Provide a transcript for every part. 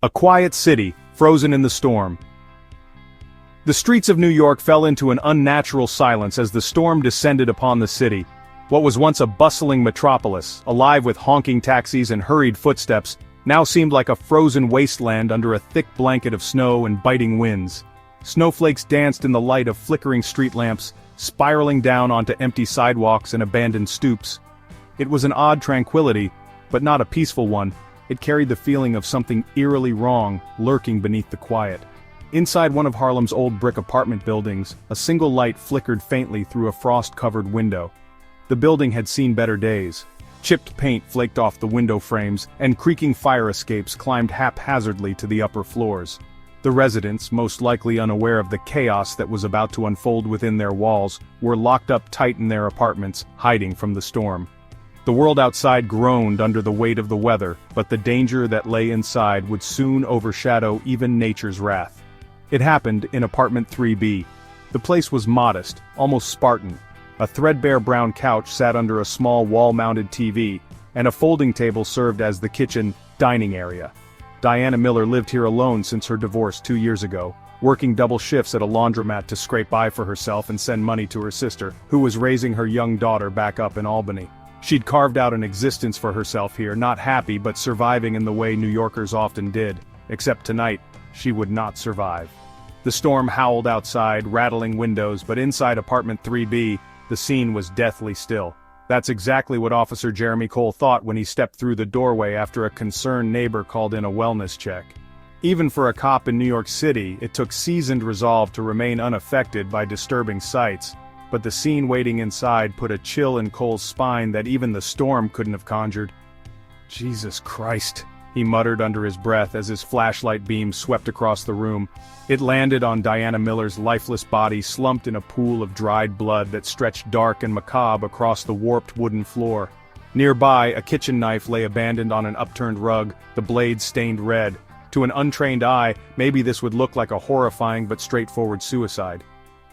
A quiet city, frozen in the storm. The streets of New York fell into an unnatural silence as the storm descended upon the city. What was once a bustling metropolis, alive with honking taxis and hurried footsteps, now seemed like a frozen wasteland under a thick blanket of snow and biting winds. Snowflakes danced in the light of flickering street lamps, spiraling down onto empty sidewalks and abandoned stoops. It was an odd tranquility, but not a peaceful one. It carried the feeling of something eerily wrong lurking beneath the quiet. Inside one of Harlem's old brick apartment buildings, a single light flickered faintly through a frost-covered window. The building had seen better days. Chipped paint flaked off the window frames, and creaking fire escapes climbed haphazardly to the upper floors. The residents, most likely unaware of the chaos that was about to unfold within their walls, were locked up tight in their apartments, hiding from the storm. The world outside groaned under the weight of the weather, but the danger that lay inside would soon overshadow even nature's wrath. It happened in apartment 3B. The place was modest, almost Spartan. A threadbare brown couch sat under a small wall-mounted TV, and a folding table served as the kitchen dining area. Diana Miller lived here alone since her divorce 2 years ago, working double shifts at a laundromat to scrape by for herself and send money to her sister, who was raising her young daughter back up in Albany. She'd carved out an existence for herself here, not happy but surviving in the way New Yorkers often did. Except tonight, she would not survive. The storm howled outside, rattling windows, but inside apartment 3B, the scene was deathly still. That's exactly what Officer Jeremy Cole thought when he stepped through the doorway after a concerned neighbor called in a wellness check. Even for a cop in New York City, it took seasoned resolve to remain unaffected by disturbing sights. But the scene waiting inside put a chill in Cole's spine that even the storm couldn't have conjured. "Jesus Christ," he muttered under his breath as his flashlight beam swept across the room. It landed on Diana Miller's lifeless body slumped in a pool of dried blood that stretched dark and macabre across the warped wooden floor. Nearby, a kitchen knife lay abandoned on an upturned rug, the blade stained red. To an untrained eye, maybe this would look like a horrifying but straightforward suicide.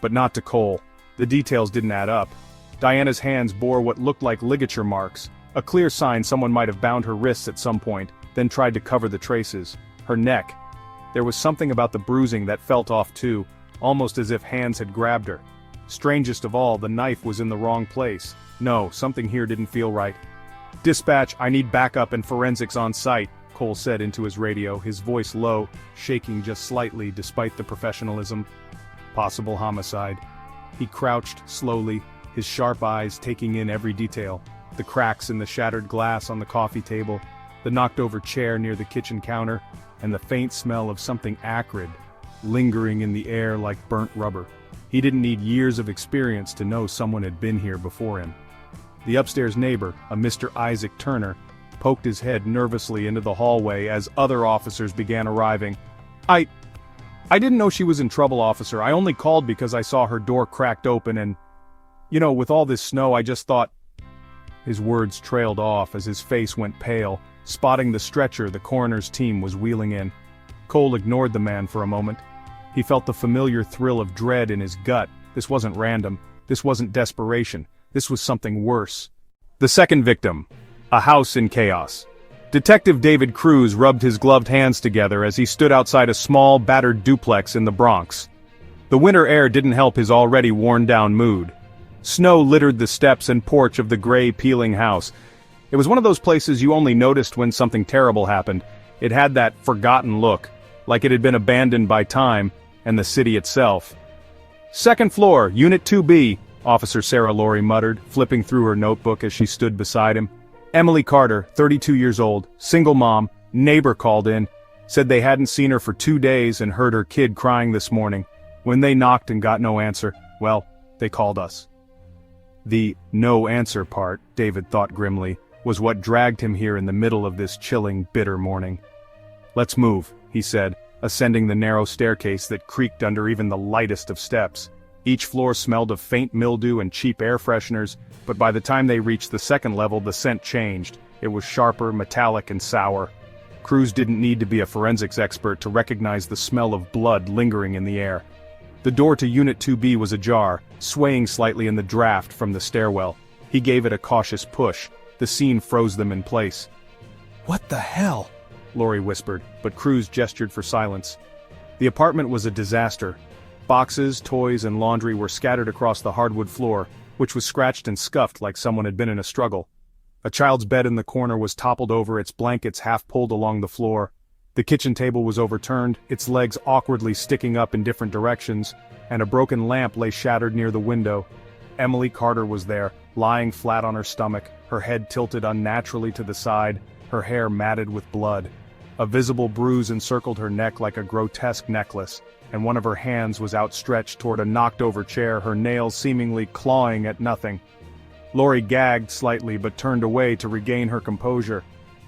But not to Cole. The details didn't add up. Diana's hands bore what looked like ligature marks, a clear sign someone might have bound her wrists at some point, then tried to cover the traces. Her neck. There was something about the bruising that felt off too, almost as if hands had grabbed her. Strangest of all, the knife was in the wrong place. No, something here didn't feel right. "Dispatch, I need backup and forensics on site," Cole said into his radio, his voice low, shaking just slightly despite the professionalism. Possible homicide. He crouched slowly, his sharp eyes taking in every detail. The cracks in the shattered glass on the coffee table, the knocked-over chair near the kitchen counter, and the faint smell of something acrid, lingering in the air like burnt rubber. He didn't need years of experience to know someone had been here before him. The upstairs neighbor, a Mr. Isaac Turner, poked his head nervously into the hallway as other officers began arriving. I didn't know she was in trouble, officer. I only called because I saw her door cracked open and, with all this snow I just thought—" His words trailed off as his face went pale, spotting the stretcher the coroner's team was wheeling in. Cole ignored the man for a moment. He felt the familiar thrill of dread in his gut. This wasn't random. This wasn't desperation. This was something worse. The second victim. A house in chaos. Detective David Cruz rubbed his gloved hands together as he stood outside a small, battered duplex in the Bronx. The winter air didn't help his already worn-down mood. Snow littered the steps and porch of the gray, peeling house. It was one of those places you only noticed when something terrible happened. It had that forgotten look, like it had been abandoned by time and the city itself. "Second floor, Unit 2B, Officer Sarah Laurie muttered, flipping through her notebook as she stood beside him. Emily Carter, 32 years old, single mom, neighbor called in, said they hadn't seen her for 2 days and heard her kid crying this morning. When they knocked and got no answer, well, they called us." The "no answer" part, David thought grimly, was what dragged him here in the middle of this chilling, bitter morning. "Let's move," he said, ascending the narrow staircase that creaked under even the lightest of steps. Each floor smelled of faint mildew and cheap air fresheners, but by the time they reached the second level the scent changed. It was sharper, metallic, and sour. Cruz didn't need to be a forensics expert to recognize the smell of blood lingering in the air. The door to Unit 2B was ajar, swaying slightly in the draft from the stairwell. He gave it a cautious push. The scene froze them in place. "What the hell?" Lori whispered, but Cruz gestured for silence. The apartment was a disaster. Boxes, toys, and laundry were scattered across the hardwood floor, which was scratched and scuffed like someone had been in a struggle. A child's bed in the corner was toppled over, its blankets half pulled along the floor. The kitchen table was overturned, its legs awkwardly sticking up in different directions, and a broken lamp lay shattered near the window. Emily Carter was there, lying flat on her stomach, her head tilted unnaturally to the side, her hair matted with blood. A visible bruise encircled her neck like a grotesque necklace, and one of her hands was outstretched toward a knocked-over chair, her nails seemingly clawing at nothing. Lori gagged slightly but turned away to regain her composure.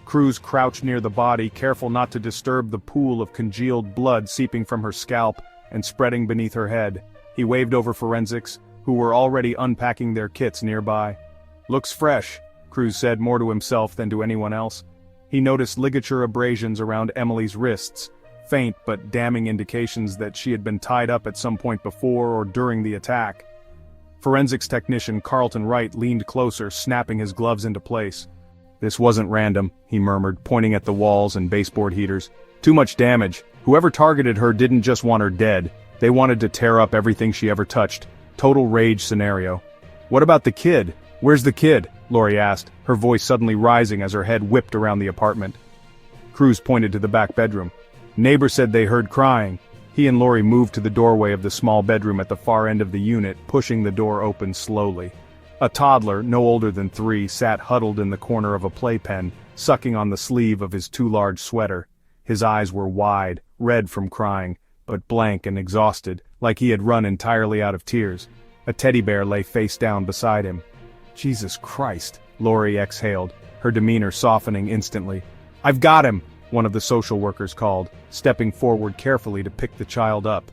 Cruz crouched near the body, careful not to disturb the pool of congealed blood seeping from her scalp and spreading beneath her head. He waved over forensics, who were already unpacking their kits nearby. "Looks fresh," Cruz said more to himself than to anyone else. He noticed ligature abrasions around Emily's wrists, faint but damning indications that she had been tied up at some point before or during the attack. Forensics technician Carlton Wright leaned closer, snapping his gloves into place. "This wasn't random," he murmured, pointing at the walls and baseboard heaters. "Too much damage. Whoever targeted her didn't just want her dead. They wanted to tear up everything she ever touched. Total rage scenario." "What about the kid? Where's the kid?" Lori asked, her voice suddenly rising as her head whipped around the apartment. Cruz pointed to the back bedroom. "Neighbor said they heard crying." He and Lori moved to the doorway of the small bedroom at the far end of the unit, pushing the door open slowly. A toddler, no older than 3, sat huddled in the corner of a playpen, sucking on the sleeve of his too large sweater. His eyes were wide, red from crying, but blank and exhausted, like he had run entirely out of tears. A teddy bear lay face down beside him. "Jesus Christ," Lori exhaled, her demeanor softening instantly. "I've got him," one of the social workers called, stepping forward carefully to pick the child up.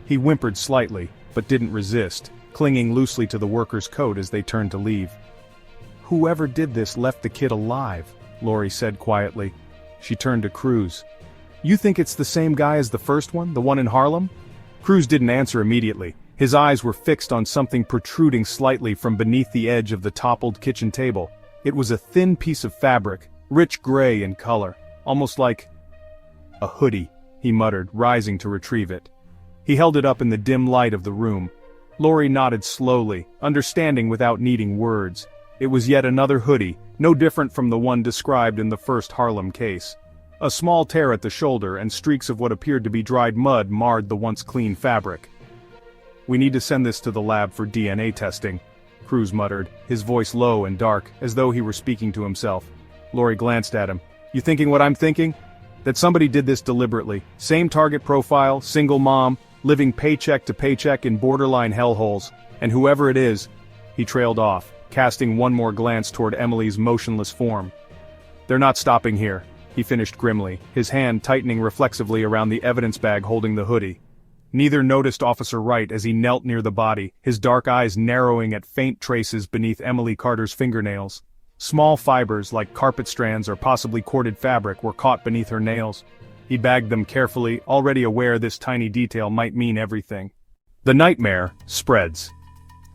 He whimpered slightly, but didn't resist, clinging loosely to the worker's coat as they turned to leave. "Whoever did this left the kid alive," Lori said quietly. She turned to Cruz. "You think it's the same guy as the first one, the one in Harlem?" Cruz didn't answer immediately. His eyes were fixed on something protruding slightly from beneath the edge of the toppled kitchen table. It was a thin piece of fabric, rich gray in color, almost like a hoodie, he muttered, rising to retrieve it. He held it up in the dim light of the room. Lori nodded slowly, understanding without needing words. It was yet another hoodie, no different from the one described in the first Harlem case. A small tear at the shoulder and streaks of what appeared to be dried mud marred the once clean fabric. "We need to send this to the lab for DNA testing," Cruz muttered, his voice low and dark, as though he were speaking to himself. Lori glanced at him. "You thinking what I'm thinking? That somebody did this deliberately. Same target profile, single mom, living paycheck to paycheck in borderline hellholes. And whoever it is," he trailed off, casting one more glance toward Emily's motionless form. "They're not stopping here," he finished grimly, his hand tightening reflexively around the evidence bag holding the hoodie. Neither noticed Officer Wright as he knelt near the body, his dark eyes narrowing at faint traces beneath Emily Carter's fingernails. Small fibers like carpet strands or possibly corded fabric were caught beneath her nails. He bagged them carefully, already aware this tiny detail might mean everything. The nightmare spreads.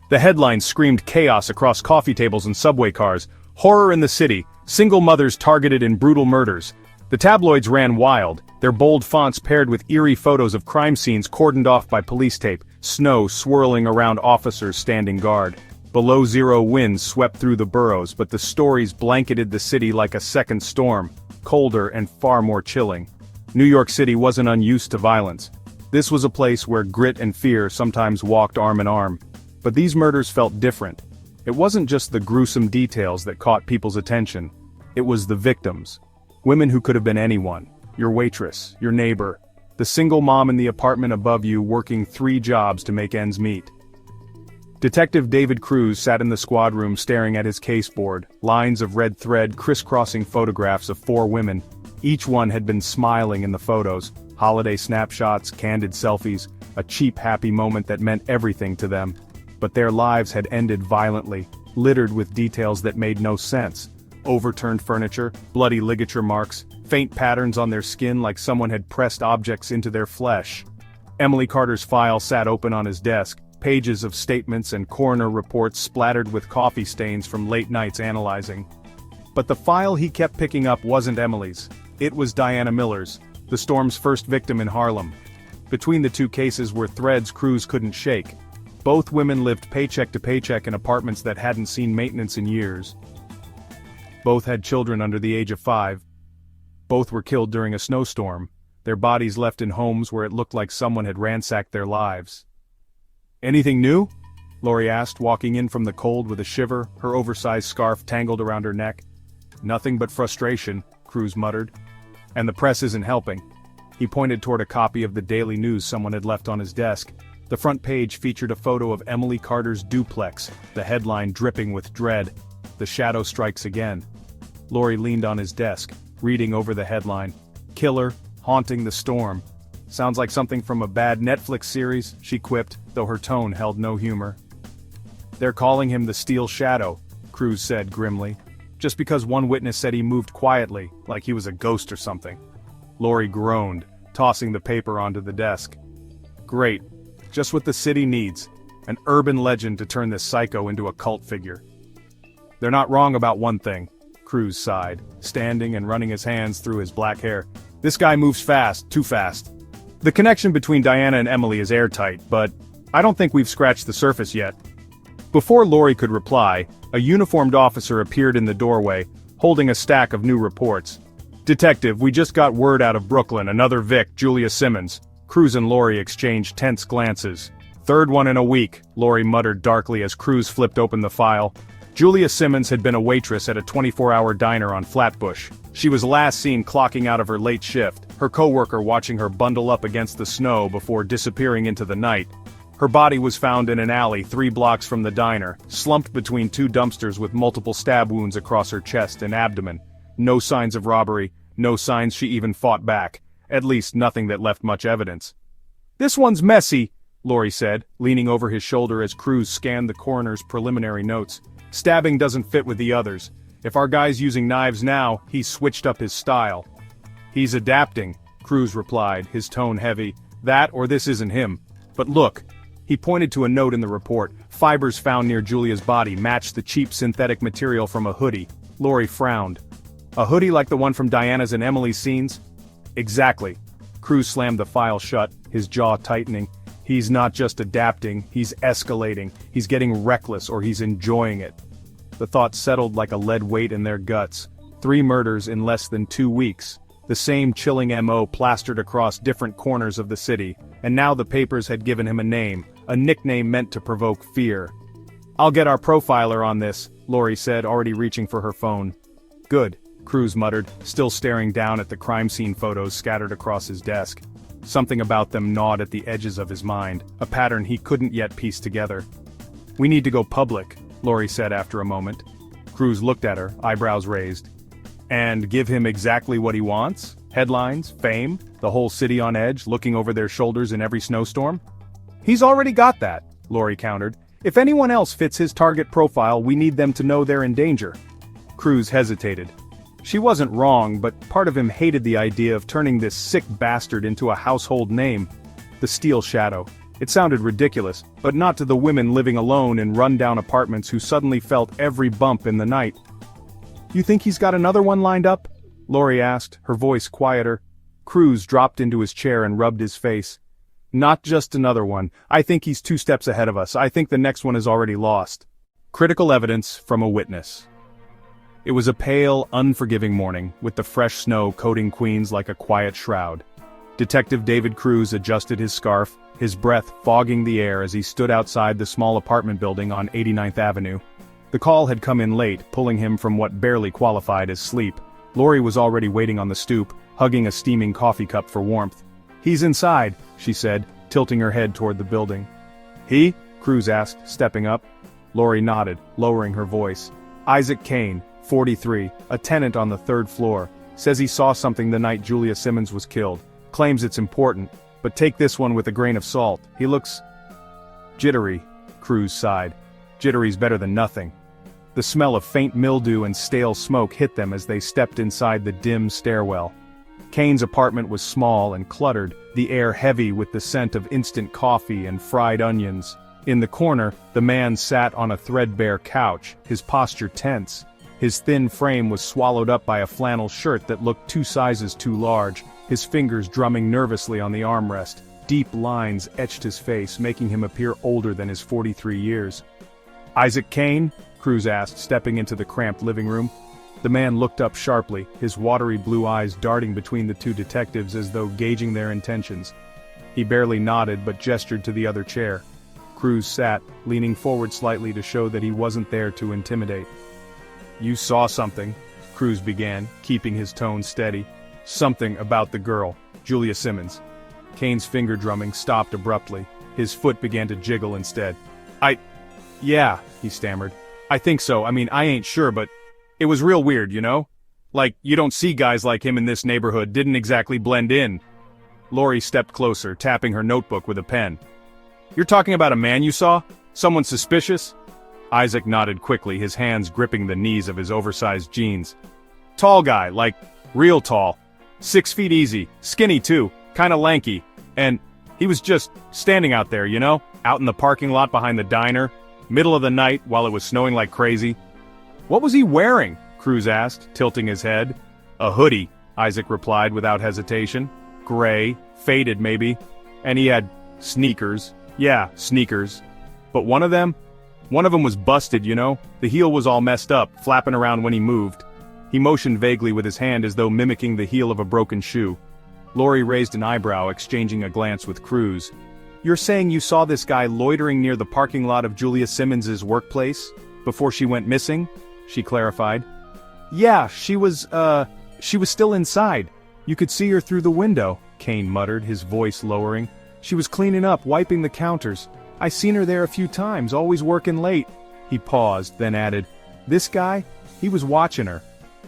The headlines screamed chaos across coffee tables and subway cars. Horror in the city, single mothers targeted in brutal murders. The tabloids ran wild, their bold fonts paired with eerie photos of crime scenes cordoned off by police tape, snow swirling around officers standing guard. Below-zero winds swept through the boroughs, but the stories blanketed the city like a second storm, colder and far more chilling. New York City wasn't unused to violence. This was a place where grit and fear sometimes walked arm in arm. But these murders felt different. It wasn't just the gruesome details that caught people's attention. It was the victims. Women who could have been anyone. Your waitress, your neighbor, the single mom in the apartment above you working 3 jobs to make ends meet. Detective David Cruz sat in the squad room staring at his caseboard, lines of red thread crisscrossing photographs of 4 women. Each one had been smiling in the photos, holiday snapshots, candid selfies, a cheap happy moment that meant everything to them. But their lives had ended violently, littered with details that made no sense. Overturned furniture, bloody ligature marks, faint patterns on their skin like someone had pressed objects into their flesh. Emily Carter's file sat open on his desk, pages of statements and coroner reports splattered with coffee stains from late nights analyzing. But the file he kept picking up wasn't Emily's. It was Diana Millers, the storm's first victim in Harlem. Between the two cases were threads Cruz couldn't shake. Both women lived paycheck to paycheck in apartments that hadn't seen maintenance in years. Both had children under the age of 5. Both were killed during a snowstorm, their bodies left in homes where it looked like someone had ransacked their lives. "Anything new?" Lori asked, walking in from the cold with a shiver, her oversized scarf tangled around her neck. "Nothing but frustration," Cruz muttered. "And the press isn't helping." He pointed toward a copy of the Daily News someone had left on his desk. The front page featured a photo of Emily Carter's duplex, the headline dripping with dread, "The Shadow Strikes Again." Lori leaned on his desk, reading over the headline, "Killer, Haunting the Storm." "Sounds like something from a bad Netflix series," she quipped, though her tone held no humor. "They're calling him the Steel Shadow," Cruz said grimly. "Just because one witness said he moved quietly, like he was a ghost or something." Lori groaned, tossing the paper onto the desk. "Great. Just what the city needs. An urban legend to turn this psycho into a cult figure." "They're not wrong about one thing," Cruz sighed, standing and running his hands through his black hair. "This guy moves fast, too fast. The connection between Diana and Emily is airtight, but I don't think we've scratched the surface yet." Before Lori could reply, a uniformed officer appeared in the doorway, holding a stack of new reports. "Detective, we just got word out of Brooklyn, another Vic, Julia Simmons." Cruz and Lori exchanged tense glances. "Third one in a week," Lori muttered darkly as Cruz flipped open the file. Julia Simmons had been a waitress at a 24-hour diner on Flatbush. She was last seen clocking out of her late shift, her coworker watching her bundle up against the snow before disappearing into the night. Her body was found in an alley 3 blocks from the diner, slumped between 2 dumpsters with multiple stab wounds across her chest and abdomen. No signs of robbery, no signs she even fought back, at least nothing that left much evidence. "This one's messy," Lori said, leaning over his shoulder as Cruz scanned the coroner's preliminary notes. "Stabbing doesn't fit with the others. If our guy's using knives now, he's switched up his style." "He's adapting," Cruz replied, his tone heavy. "That or this isn't him. But look." He pointed to a note in the report. "Fibers found near Julia's body matched the cheap synthetic material from a hoodie." Lori frowned. "A hoodie like the one from Diana's and Emily's scenes?" "Exactly." Cruz slammed the file shut, his jaw tightening. "He's not just adapting, he's escalating. He's getting reckless or he's enjoying it." The thought settled like a lead weight in their guts. 3 murders in less than 2 weeks. The same chilling MO plastered across different corners of the city, and now the papers had given him a nickname meant to provoke fear. "I'll get our profiler on this," Lori said, already reaching for her phone. "Good," Cruz muttered, still staring down at the crime scene photos scattered across his desk. Something about them gnawed at the edges of his mind, a pattern he couldn't yet piece together. "We need to go public," Lori said after a moment. Cruz looked at her, eyebrows raised. "And give him exactly what he wants? Headlines, fame, the whole city on edge, looking over their shoulders in every snowstorm?" "He's already got that," Lori countered. "If anyone else fits his target profile, we need them to know they're in danger." Cruz hesitated. She wasn't wrong, but part of him hated the idea of turning this sick bastard into a household name. The Steel Shadow. It sounded ridiculous, but not to the women living alone in run-down apartments who suddenly felt every bump in the night. "You think he's got another one lined up?" Lori asked, her voice quieter. Cruz dropped into his chair and rubbed his face. "Not just another one. I think he's 2 steps ahead of us. I think the next one is already lost." Critical evidence from a witness. It was a pale, unforgiving morning, with the fresh snow coating Queens like a quiet shroud. Detective David Cruz adjusted his scarf, his breath fogging the air as he stood outside the small apartment building on 89th Avenue. The call had come in late, pulling him from what barely qualified as sleep. Lori was already waiting on the stoop, hugging a steaming coffee cup for warmth. "He's inside," she said, tilting her head toward the building. "He?" Cruz asked, stepping up. Lori nodded, lowering her voice. "Isaac Kane, 43, a tenant on the 3rd floor, says he saw something the night Julia Simmons was killed. Claims it's important, but take this one with a grain of salt. He looks jittery," Cruz sighed. "Jittery's better than nothing." The smell of faint mildew and stale smoke hit them as they stepped inside the dim stairwell. Kane's apartment was small and cluttered, the air heavy with the scent of instant coffee and fried onions. In the corner, the man sat on a threadbare couch, his posture tense. His thin frame was swallowed up by a flannel shirt that looked 2 sizes too large, his fingers drumming nervously on the armrest. Deep lines etched his face, making him appear older than his 43 years. "Isaac Kane?" Cruz asked, stepping into the cramped living room. The man looked up sharply, his watery blue eyes darting between the 2 detectives as though gauging their intentions. He barely nodded but gestured to the other chair. Cruz sat, leaning forward slightly to show that he wasn't there to intimidate. "You saw something," Cruz began, keeping his tone steady. "Something about the girl, Julia Simmons." Kane's finger drumming stopped abruptly. His foot began to jiggle instead. Yeah, he stammered. "I think so. I mean, I ain't sure, but it was real weird, you know? Like, you don't see guys like him in this neighborhood, didn't exactly blend in." Lori stepped closer, tapping her notebook with a pen. "You're talking about a man you saw? Someone suspicious?" Isaac nodded quickly, his hands gripping the knees of his oversized jeans. "Tall guy, like, real tall. 6 feet easy, skinny too, kinda lanky, and he was just standing out there, you know? Out in the parking lot behind the diner, middle of the night while it was snowing like crazy." "What was he wearing?" Cruz asked, tilting his head. "A hoodie," Isaac replied without hesitation. "Gray, faded maybe, and he had sneakers. Yeah, sneakers. But one of them was busted, you know? The heel was all messed up, flapping around when he moved." He motioned vaguely with his hand as though mimicking the heel of a broken shoe. Lori raised an eyebrow, exchanging a glance with Cruz. "You're saying you saw this guy loitering near the parking lot of Julia Simmons's workplace? Before she went missing?" she clarified. "Yeah, she was still inside. You could see her through the window," Kane muttered, his voice lowering. "She was cleaning up, wiping the counters. I seen her there a few times, always working late." He paused, then added, "This guy, he was watching her."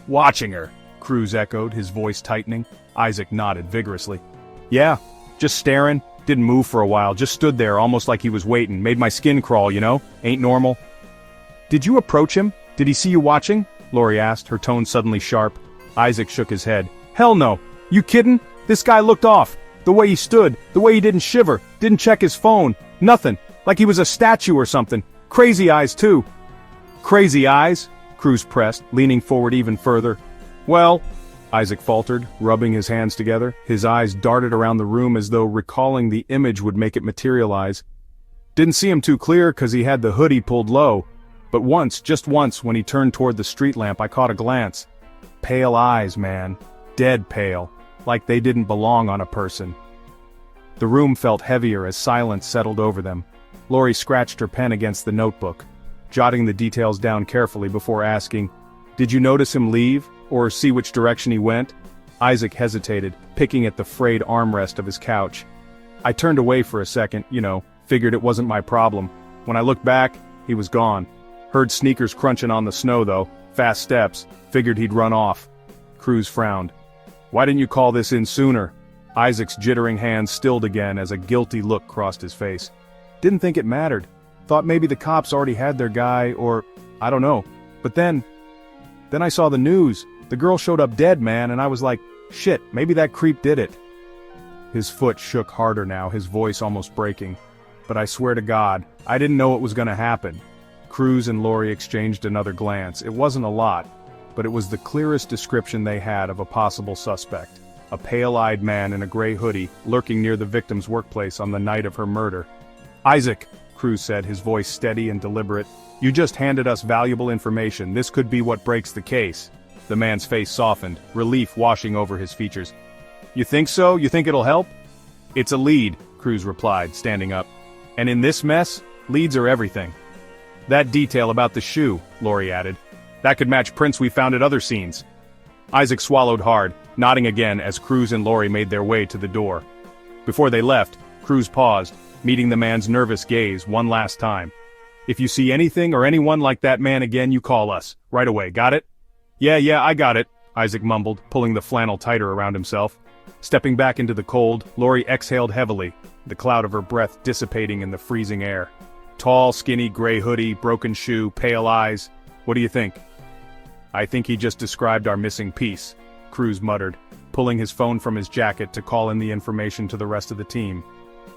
"Watching her?" Cruz echoed, his voice tightening. Isaac nodded vigorously. "Yeah, just staring, didn't move for a while, just stood there almost like he was waiting, made my skin crawl, you know? Ain't normal." "Did you approach him? Did he see you watching?" Lori asked, her tone suddenly sharp. Isaac shook his head. "Hell no. You kidding? This guy looked off. The way he stood, the way he didn't shiver, didn't check his phone, nothing. Like he was a statue or something. Crazy eyes too." "Crazy eyes?" Cruz pressed, leaning forward even further. "Well," Isaac faltered, rubbing his hands together. His eyes darted around the room as though recalling the image would make it materialize. "Didn't see him too clear 'cause he had the hoodie pulled low. But once, just once, when he turned toward the street lamp, I caught a glance. Pale eyes, man. Dead pale. Like they didn't belong on a person." The room felt heavier as silence settled over them. Lori scratched her pen against the notebook, jotting the details down carefully before asking, "Did you notice him leave, or see which direction he went?" Isaac hesitated, picking at the frayed armrest of his couch. "I turned away for a second, you know, figured it wasn't my problem. When I looked back, he was gone. Heard sneakers crunching on the snow though, fast steps, figured he'd run off." Cruz frowned. "Why didn't you call this in sooner?" Isaac's jittering hands stilled again as a guilty look crossed his face. "Didn't think it mattered. Thought maybe the cops already had their guy, or, I don't know. But then I saw the news. The girl showed up dead, man, and I was like, shit, maybe that creep did it." His foot shook harder now, his voice almost breaking. "But I swear to God, I didn't know it was gonna happen." Cruz and Lori exchanged another glance. It wasn't a lot, but it was the clearest description they had of a possible suspect. A pale-eyed man in a gray hoodie, lurking near the victim's workplace on the night of her murder. "Isaac," Cruz said, his voice steady and deliberate, "you just handed us valuable information. This could be what breaks the case." The man's face softened, relief washing over his features. "You think so? You think it'll help?" "It's a lead," Cruz replied, standing up. "And in this mess, leads are everything." "That detail about the shoe," Lori added. "That could match prints we found at other scenes." Isaac swallowed hard, nodding again as Cruz and Lori made their way to the door. Before they left, Cruz paused, meeting the man's nervous gaze one last time. "If you see anything or anyone like that man again, you call us. Right away, got it?" Yeah, I got it," Isaac mumbled, pulling the flannel tighter around himself. Stepping back into the cold, Lori exhaled heavily, the cloud of her breath dissipating in the freezing air. "Tall, skinny, gray hoodie, broken shoe, pale eyes. What do you think?" "I think he just described our missing piece," Cruz muttered, pulling his phone from his jacket to call in the information to the rest of the team.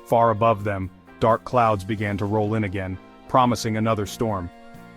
Far above them, dark clouds began to roll in again, promising another storm.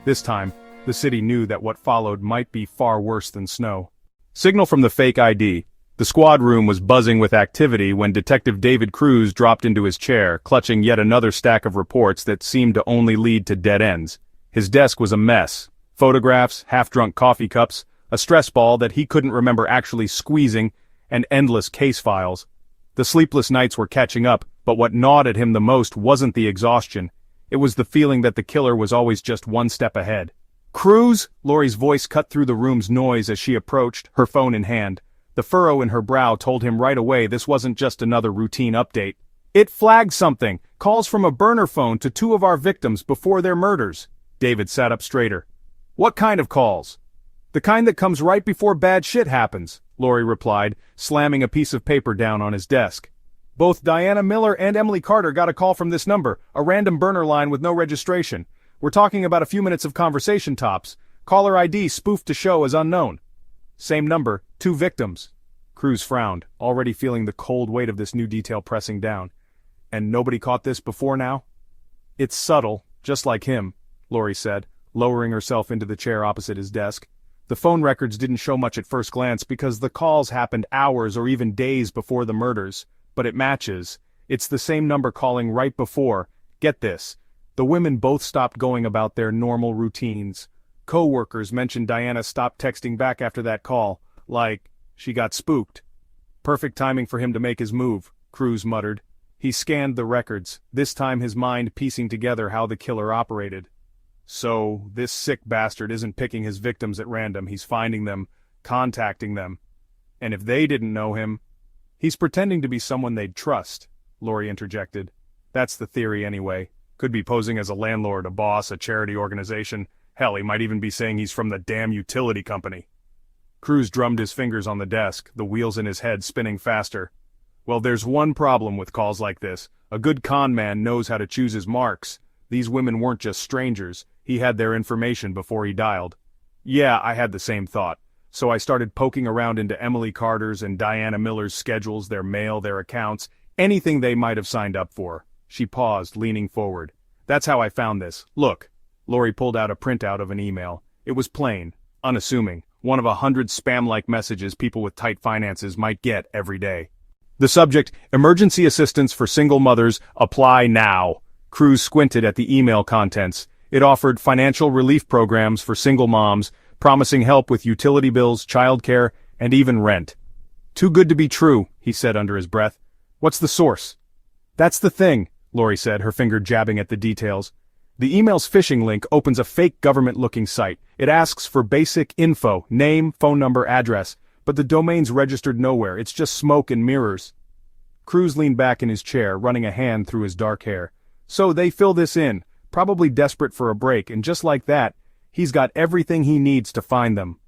This time, The city knew that what followed might be far worse than snow. Signal from the fake ID. The squad room was buzzing with activity when Detective David Cruz dropped into his chair, clutching yet another stack of reports that seemed to only lead to dead ends. His desk was a mess. Photographs, half-drunk coffee cups, a stress ball that he couldn't remember actually squeezing, and endless case files. The sleepless nights were catching up, but what gnawed at him the most wasn't the exhaustion. It was the feeling that the killer was always just one step ahead. "Cruz!" Lori's voice cut through the room's noise as she approached, her phone in hand. The furrow in her brow told him right away this wasn't just another routine update. "It flagged something. Calls from a burner phone to 2 of our victims before their murders." David sat up straighter. "What kind of calls?" "The kind that comes right before bad shit happens," Lori replied, slamming a piece of paper down on his desk. "Both Diana Miller and Emily Carter got a call from this number, a random burner line with no registration. We're talking about a few minutes of conversation tops. Caller ID spoofed to show as unknown. Same number, 2 victims." Cruz frowned, already feeling the cold weight of this new detail pressing down. "And nobody caught this before now?" "It's subtle, just like him," Lori said, lowering herself into the chair opposite his desk. "The phone records didn't show much at first glance because the calls happened hours or even days before the murders, but it matches. It's the same number calling right before. Get this. The women both stopped going about their normal routines. Co-workers mentioned Diana stopped texting back after that call, like she got spooked." "Perfect timing for him to make his move," Cruz muttered. He scanned the records, this time his mind piecing together how the killer operated. So, this sick bastard isn't picking his victims at random, he's finding them, contacting them. And if they didn't know him, he's pretending to be someone they'd trust, Lori interjected. "That's the theory anyway. Could be posing as a landlord, a boss, a charity organization. Hell, he might even be saying he's from the damn utility company." Cruz drummed his fingers on the desk, the wheels in his head spinning faster. "Well, there's one problem with calls like this. A good con man knows how to choose his marks. These women weren't just strangers. He had their information before he dialed." "Yeah, I had the same thought. So I started poking around into Emily Carter's and Diana Miller's schedules, their mail, their accounts, anything they might have signed up for." She paused, leaning forward. "That's how I found this. Look." Lori pulled out a printout of an email. It was plain, unassuming, one of 100 spam-like messages people with tight finances might get every day. The subject, "Emergency Assistance for Single Mothers, Apply Now." Cruz squinted at the email contents. It offered financial relief programs for single moms, promising help with utility bills, childcare, and even rent. "Too good to be true," he said under his breath. "What's the source?" "That's the thing," Lori said, her finger jabbing at the details. "The email's phishing link opens a fake government-looking site. It asks for basic info, name, phone number, address, but the domain's registered nowhere. It's just smoke and mirrors." Cruz leaned back in his chair, running a hand through his dark hair. "So they fill this in, probably desperate for a break, and just like that, he's got everything he needs to find them."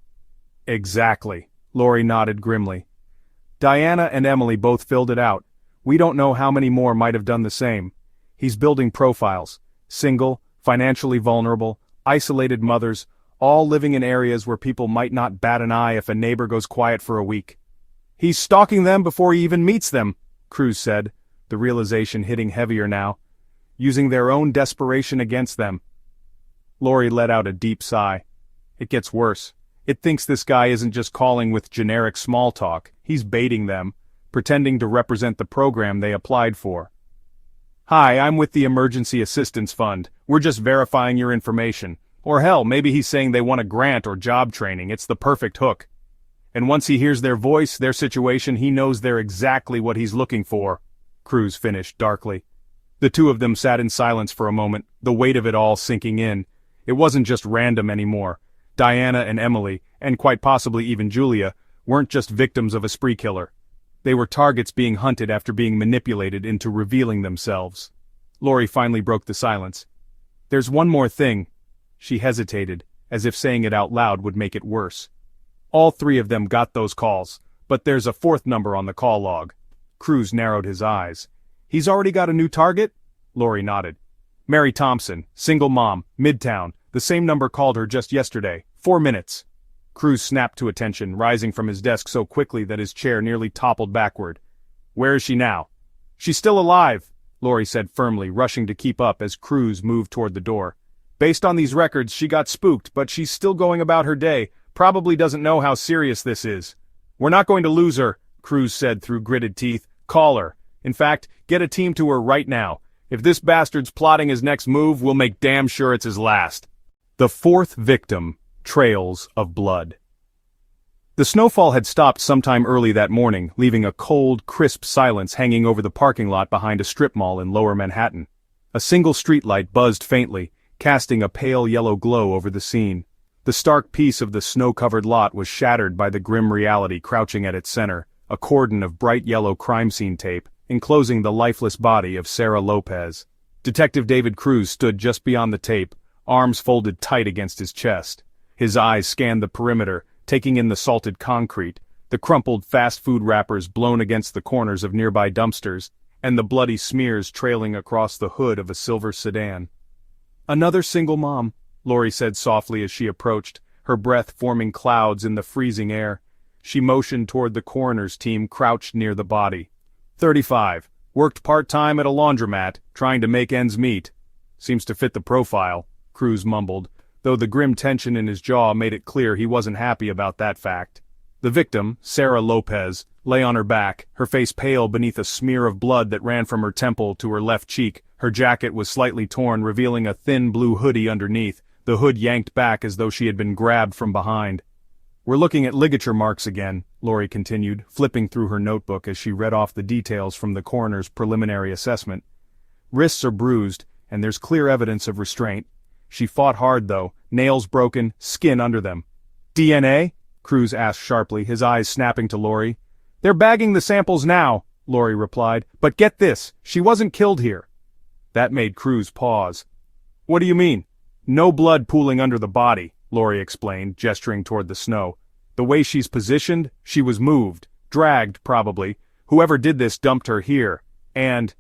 "Exactly," Lori nodded grimly. "Diana and Emily both filled it out. We don't know how many more might have done the same. He's building profiles. Single, financially vulnerable, isolated mothers, all living in areas where people might not bat an eye if a neighbor goes quiet for a week. He's stalking them before he even meets them," Cruz said, the realization hitting heavier now. "Using their own desperation against them." Lori let out a deep sigh. "It gets worse. It thinks this guy isn't just calling with generic small talk, he's baiting them, pretending to represent the program they applied for. "Hi, I'm with the Emergency Assistance Fund. We're just verifying your information." Or hell, maybe he's saying they want a grant or job training. It's the perfect hook. And once he hears their voice, their situation, he knows they're exactly what he's looking for, Cruz finished darkly. The two of them sat in silence for a moment, the weight of it all sinking in. It wasn't just random anymore. Diana and Emily, and quite possibly even Julia, weren't just victims of a spree killer. They were targets being hunted after being manipulated into revealing themselves. Lori finally broke the silence. "There's one more thing." She hesitated, as if saying it out loud would make it worse. "All 3 of them got those calls, but there's a 4th number on the call log." Cruz narrowed his eyes. "He's already got a new target?" Lori nodded. "Mary Thompson, single mom, Midtown. The same number called her just yesterday. 4 minutes. Cruz snapped to attention, rising from his desk so quickly that his chair nearly toppled backward. "Where is she now?" "She's still alive," Lori said firmly, rushing to keep up as Cruz moved toward the door. Based on these records, she got spooked, but she's still going about her day, probably doesn't know how serious this is. We're not going to lose her, Cruz said through gritted teeth. Call her. In fact, get a team to her right now. If this bastard's plotting his next move, we'll make damn sure it's his last. The fourth victim, trails of blood. The snowfall had stopped sometime early that morning, leaving a cold, crisp silence hanging over the parking lot behind a strip mall in Lower Manhattan. A single streetlight buzzed faintly, casting a pale yellow glow over the scene. The stark peace of the snow-covered lot was shattered by the grim reality crouching at its center, a cordon of bright yellow crime scene tape, enclosing the lifeless body of Sarah Lopez. Detective David Cruz stood just beyond the tape, arms folded tight against his chest. His eyes scanned the perimeter, taking in the salted concrete, the crumpled fast food wrappers blown against the corners of nearby dumpsters, and the bloody smears trailing across the hood of a silver sedan. Another single mom, Lori said softly as she approached, her breath forming clouds in the freezing air. She motioned toward the coroner's team crouched near the body. 35. Worked part-time at a laundromat, trying to make ends meet. Seems to fit the profile, Cruz mumbled, though the grim tension in his jaw made it clear he wasn't happy about that fact. The victim, Sarah Lopez, lay on her back, her face pale beneath a smear of blood that ran from her temple to her left cheek. Her jacket was slightly torn, revealing a thin blue hoodie underneath, the hood yanked back as though she had been grabbed from behind. We're looking at ligature marks again, Lori continued, flipping through her notebook as she read off the details from the coroner's preliminary assessment. Wrists are bruised, and there's clear evidence of restraint. She fought hard though, nails broken, skin under them. DNA? Cruz asked sharply, his eyes snapping to Lori. They're bagging the samples now, Lori replied, but get this, she wasn't killed here. That made Cruz pause. What do you mean? No blood pooling under the body, Lori explained, gesturing toward the snow. The way she's positioned, she was moved, dragged probably. Whoever did this dumped her here, and...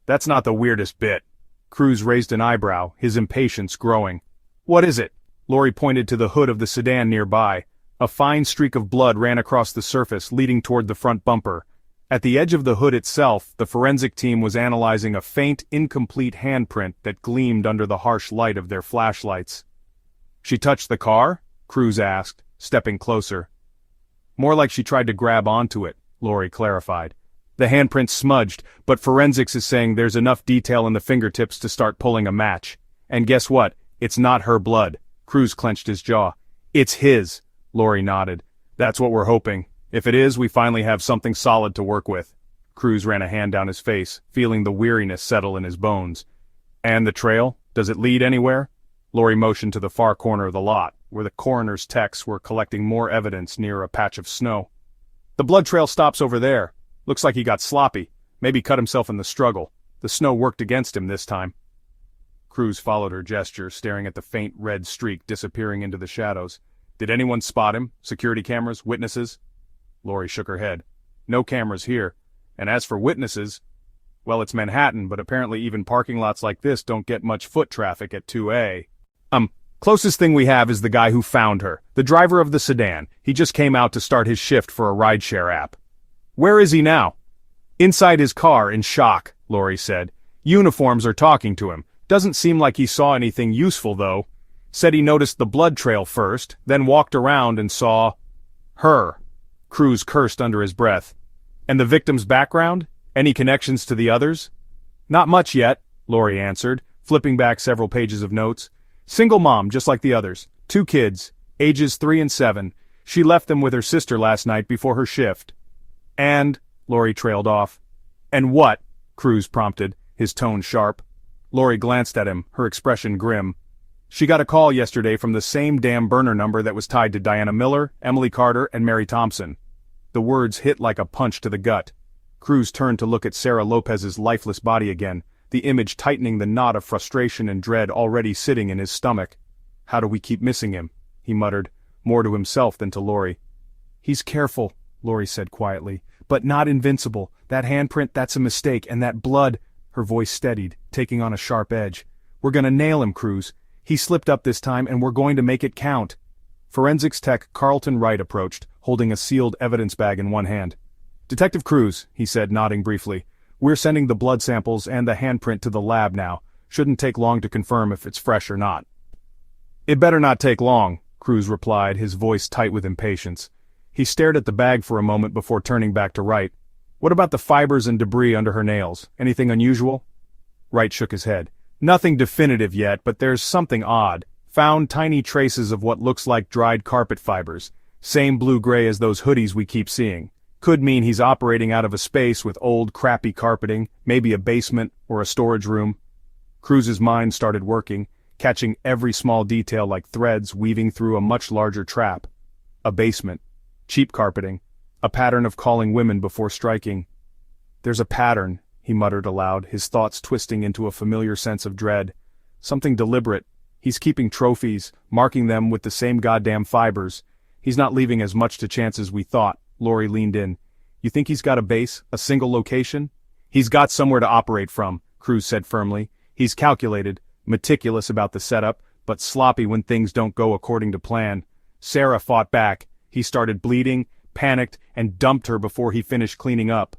That's not the weirdest bit. Cruz raised an eyebrow, his impatience growing. What is it? Lori pointed to the hood of the sedan nearby. A fine streak of blood ran across the surface, leading toward the front bumper. At the edge of the hood itself, the forensic team was analyzing a faint, incomplete handprint that gleamed under the harsh light of their flashlights. She touched the car? Cruz asked, stepping closer. More like she tried to grab onto it, Lori clarified. The handprint smudged, but forensics is saying there's enough detail in the fingertips to start pulling a match. And guess what? It's not her blood. Cruz clenched his jaw. It's his, Lori nodded. That's what we're hoping. If it is, we finally have something solid to work with. Cruz ran a hand down his face, feeling the weariness settle in his bones. And the trail? Does it lead anywhere? Lori motioned to the far corner of the lot, where the coroner's techs were collecting more evidence near a patch of snow. The blood trail stops over there. Looks like he got sloppy, maybe cut himself in the struggle. The snow worked against him this time. Cruz followed her gesture, staring at the faint red streak disappearing into the shadows. Did anyone spot him? Security cameras? Witnesses? Lori shook her head. No cameras here. And as for witnesses, well, it's Manhattan, but apparently even parking lots like this don't get much foot traffic at 2A. Closest thing we have is the guy who found her, the driver of the sedan. He just came out to start his shift for a rideshare app. Where is he now? Inside his car, in shock, Lori said. Uniforms are talking to him. Doesn't seem like he saw anything useful, though. Said he noticed the blood trail first, then walked around and saw... her. Cruz cursed under his breath. And the victim's background? Any connections to the others? Not much yet, Lori answered, flipping back several pages of notes. Single mom, just like the others. 2 kids, ages 3 and 7. She left them with her sister last night before her shift. And, Lori trailed off. And what? Cruz prompted, his tone sharp. Lori glanced at him, her expression grim. She got a call yesterday from the same damn burner number that was tied to Diana Miller, Emily Carter, and Mary Thompson. The words hit like a punch to the gut. Cruz turned to look at Sarah Lopez's lifeless body again, the image tightening the knot of frustration and dread already sitting in his stomach. How do we keep missing him? He muttered, more to himself than to Lori. He's careful, Lori said quietly, but not invincible. That handprint, that's a mistake, and that blood... Her voice steadied, taking on a sharp edge. We're gonna nail him, Cruz. He slipped up this time, and we're going to make it count. Forensics tech Carlton Wright approached, holding a sealed evidence bag in one hand. Detective Cruz, he said, nodding briefly. We're sending the blood samples and the handprint to the lab now. Shouldn't take long to confirm if it's fresh or not. It better not take long, Cruz replied, his voice tight with impatience. He stared at the bag for a moment before turning back to Wright. What about the fibers and debris under her nails? Anything unusual? Wright shook his head. Nothing definitive yet, but there's something odd. Found tiny traces of what looks like dried carpet fibers. Same blue-gray as those hoodies we keep seeing. Could mean he's operating out of a space with old, crappy carpeting, maybe a basement or a storage room. Cruz's mind started working, catching every small detail like threads weaving through a much larger trap. A basement. Cheap carpeting. A pattern of calling women before striking. There's a pattern, he muttered aloud, his thoughts twisting into a familiar sense of dread. Something deliberate. He's keeping trophies, marking them with the same goddamn fibers. He's not leaving as much to chance as we thought. Lori leaned in. You think he's got a base, a single location? He's got somewhere to operate from, Cruz said firmly. He's calculated, meticulous about the setup, but sloppy when things don't go according to plan. Sarah fought back. He started bleeding, panicked, and dumped her before he finished cleaning up.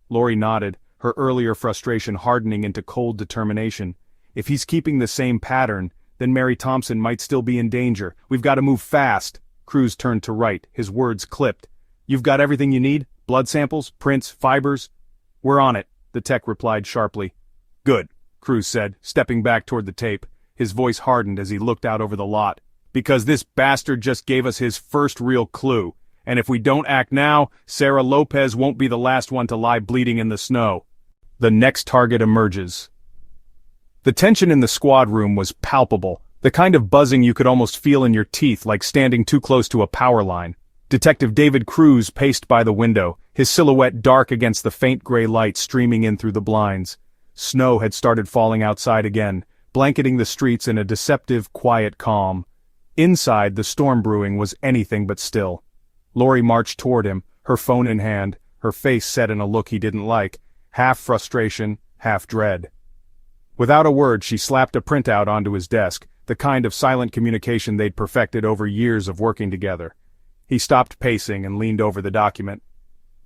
Lori nodded, her earlier frustration hardening into cold determination. If he's keeping the same pattern, then Mary Thompson might still be in danger. We've got to move fast. Cruz turned to Wright, his words clipped. You've got everything you need? Blood samples, prints, fibers? We're on it, the tech replied sharply. Good, Cruz said, stepping back toward the tape. His voice hardened as he looked out over the lot. Because this bastard just gave us his first real clue. And if we don't act now, Sarah Lopez won't be the last one to lie bleeding in the snow. The next target emerges. The tension in the squad room was palpable, the kind of buzzing you could almost feel in your teeth like standing too close to a power line. Detective David Cruz paced by the window, his silhouette dark against the faint gray light streaming in through the blinds. Snow had started falling outside again, blanketing the streets in a deceptive, quiet calm. Inside, the storm brewing was anything but still. Lori marched toward him, her phone in hand, her face set in a look he didn't like, half frustration, half dread. Without a word, she slapped a printout onto his desk, the kind of silent communication they'd perfected over years of working together. He stopped pacing and leaned over the document.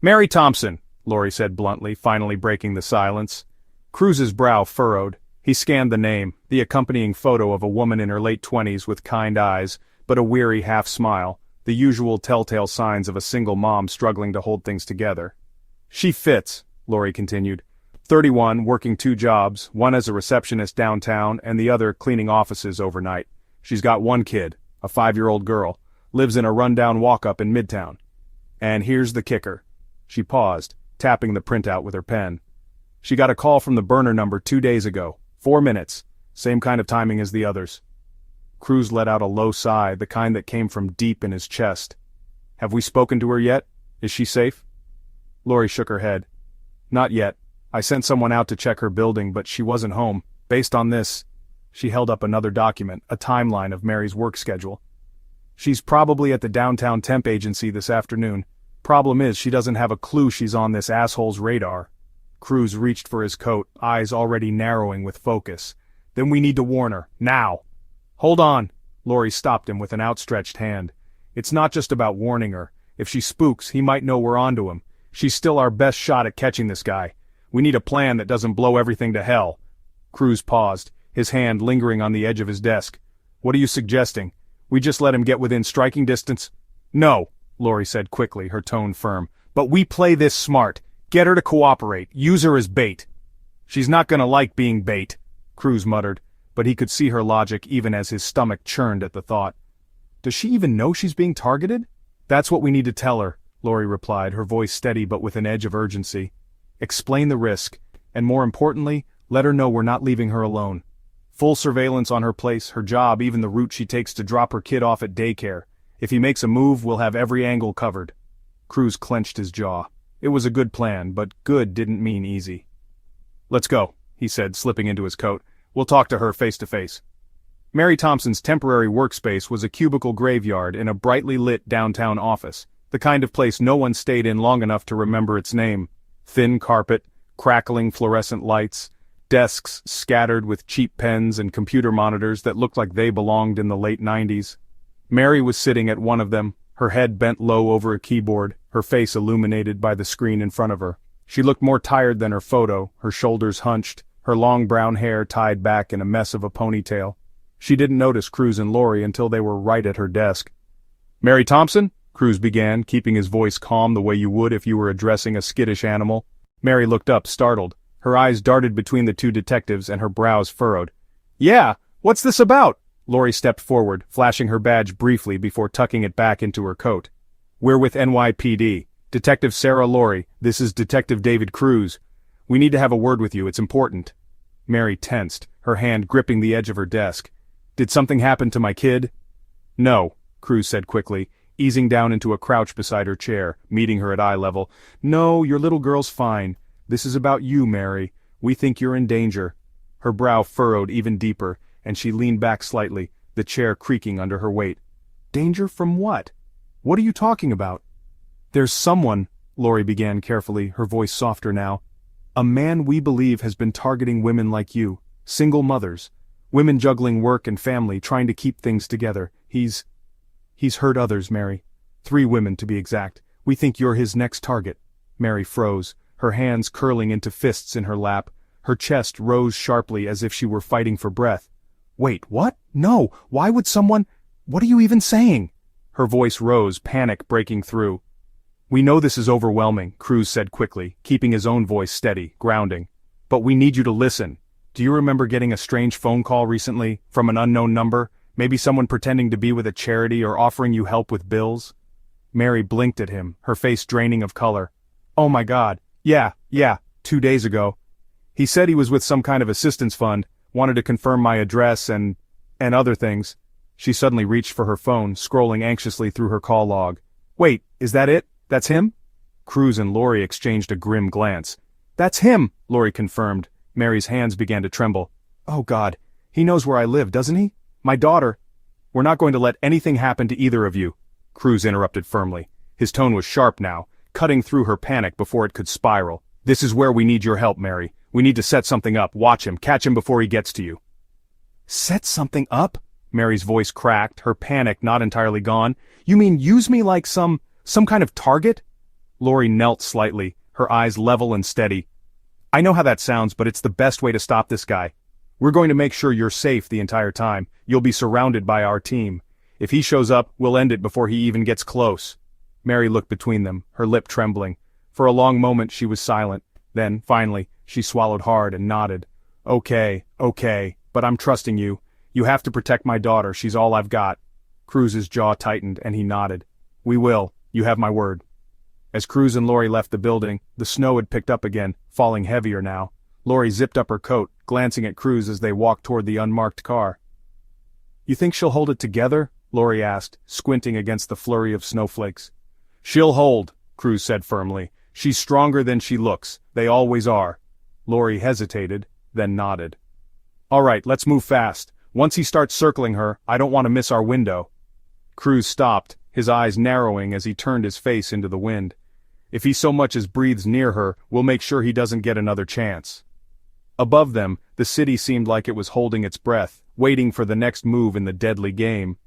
Mary Thompson, Lori said bluntly, finally breaking the silence. Cruz's brow furrowed. He scanned the name, the accompanying photo of a woman in her late 20s with kind eyes, but a weary half-smile, the usual telltale signs of a single mom struggling to hold things together. She fits, Lori continued. 31, working 2 jobs, one as a receptionist downtown and the other cleaning offices overnight. She's got 1 kid, a 5-year-old girl, lives in a rundown walk-up in Midtown. And here's the kicker. She paused, tapping the printout with her pen. She got a call from the burner number 2 days ago, 4 minutes, same kind of timing as the others. Cruz let out a low sigh, the kind that came from deep in his chest. Have we spoken to her yet? Is she safe? Lori shook her head. Not yet. I sent someone out to check her building, but she wasn't home. Based on this, she held up another document, a timeline of Mary's work schedule. She's probably at the downtown temp agency this afternoon. Problem is, she doesn't have a clue she's on this asshole's radar. Cruz reached for his coat, eyes already narrowing with focus. Then we need to warn her, now. Hold on. Lori stopped him with an outstretched hand. It's not just about warning her. If she spooks, he might know we're onto him. She's still our best shot at catching this guy. We need a plan that doesn't blow everything to hell. Cruz paused, his hand lingering on the edge of his desk. What are you suggesting? We just let him get within striking distance? No, Lori said quickly, her tone firm. But we play this smart. Get her to cooperate. Use her as bait. She's not gonna like being bait, Cruz muttered, but he could see her logic even as his stomach churned at the thought. Does she even know she's being targeted? That's what we need to tell her, Lori replied, her voice steady but with an edge of urgency. Explain the risk, and more importantly, let her know we're not leaving her alone. Full surveillance on her place, her job, even the route she takes to drop her kid off at daycare. If he makes a move, we'll have every angle covered. Cruz clenched his jaw. It was a good plan, but good didn't mean easy. Let's go, he said, slipping into his coat. We'll talk to her face to face. Mary Thompson's temporary workspace was a cubicle graveyard in a brightly lit downtown office, the kind of place no one stayed in long enough to remember its name. Thin carpet, crackling fluorescent lights, desks scattered with cheap pens and computer monitors that looked like they belonged in the late 90s. Mary was sitting at one of them, her head bent low over a keyboard, her face illuminated by the screen in front of her. She looked more tired than her photo, her shoulders hunched, her long brown hair tied back in a mess of a ponytail. She didn't notice Cruz and Lori until they were right at her desk. "Mary Thompson?" Cruz began, keeping his voice calm the way you would if you were addressing a skittish animal. Mary looked up, startled. Her eyes darted between the two detectives and her brows furrowed. "Yeah, what's this about?" Lori stepped forward, flashing her badge briefly before tucking it back into her coat. "We're with NYPD. Detective Sarah Lori, this is Detective David Cruz. We need to have a word with you, it's important." Mary tensed, her hand gripping the edge of her desk. "Did something happen to my kid?" "No," Cruz said quickly, easing down into a crouch beside her chair, meeting her at eye level. "No, your little girl's fine. This is about you, Mary. We think you're in danger." Her brow furrowed even deeper, and she leaned back slightly, the chair creaking under her weight. "Danger from what? What are you talking about?" "There's someone," Lori began carefully, her voice softer now. "A man we believe has been targeting women like you, single mothers, women juggling work and family, trying to keep things together. He's hurt others, Mary. 3 women to be exact. We think you're his next target." Mary froze, her hands curling into fists in her lap. Her chest rose sharply as if she were fighting for breath. "Wait, what? No, why would someone— What are you even saying?" Her voice rose, panic breaking through. "We know this is overwhelming," Cruz said quickly, keeping his own voice steady, grounding. "But we need you to listen. Do you remember getting a strange phone call recently, from an unknown number? Maybe someone pretending to be with a charity or offering you help with bills?" Mary blinked at him, her face draining of color. "Oh my God, yeah, 2 days ago. He said he was with some kind of assistance fund, wanted to confirm my address and other things." She suddenly reached for her phone, scrolling anxiously through her call log. "Wait, is that it? That's him?" Cruz and Lori exchanged a grim glance. "That's him," Lori confirmed. Mary's hands began to tremble. "Oh God, he knows where I live, doesn't he? My daughter—" "We're not going to let anything happen to either of you," Cruz interrupted firmly. His tone was sharp now, cutting through her panic before it could spiral. "This is where we need your help, Mary. We need to set something up, watch him, catch him before he gets to you." "Set something up?" Mary's voice cracked, her panic not entirely gone. "You mean use me like some kind of target?" Lori knelt slightly, her eyes level and steady. "I know how that sounds, but it's the best way to stop this guy. We're going to make sure you're safe the entire time. You'll be surrounded by our team. If he shows up, we'll end it before he even gets close." Mary looked between them, her lip trembling. For a long moment she was silent. Then, finally, she swallowed hard and nodded. Okay, but I'm trusting you. You have to protect my daughter, she's all I've got." Cruz's jaw tightened and he nodded. "We will, you have my word." As Cruz and Lori left the building, the snow had picked up again, falling heavier now. Lori zipped up her coat, glancing at Cruz as they walked toward the unmarked car. "You think she'll hold it together?" Lori asked, squinting against the flurry of snowflakes. "She'll hold," Cruz said firmly. "She's stronger than she looks. They always are." Lori hesitated, then nodded. "All right, let's move fast. Once he starts circling her, I don't want to miss our window." Cruz stopped, his eyes narrowing as he turned his face into the wind. "If he so much as breathes near her, we'll make sure he doesn't get another chance." Above them, the city seemed like it was holding its breath, waiting for the next move in the deadly game.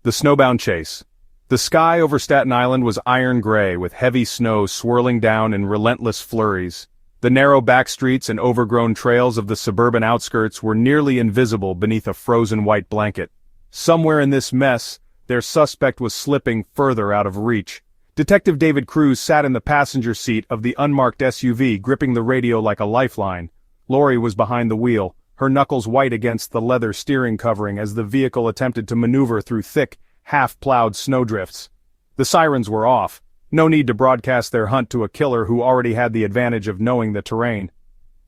The snowbound chase. The sky over Staten Island was iron gray, with heavy snow swirling down in relentless flurries. The narrow back streets and overgrown trails of the suburban outskirts were nearly invisible beneath a frozen white blanket. Somewhere in this mess, their suspect was slipping further out of reach. Detective David Cruz sat in the passenger seat of the unmarked SUV, gripping the radio like a lifeline. Lori was behind the wheel, her knuckles white against the leather steering covering as the vehicle attempted to maneuver through thick, half-plowed snowdrifts. The sirens were off. No need to broadcast their hunt to a killer who already had the advantage of knowing the terrain.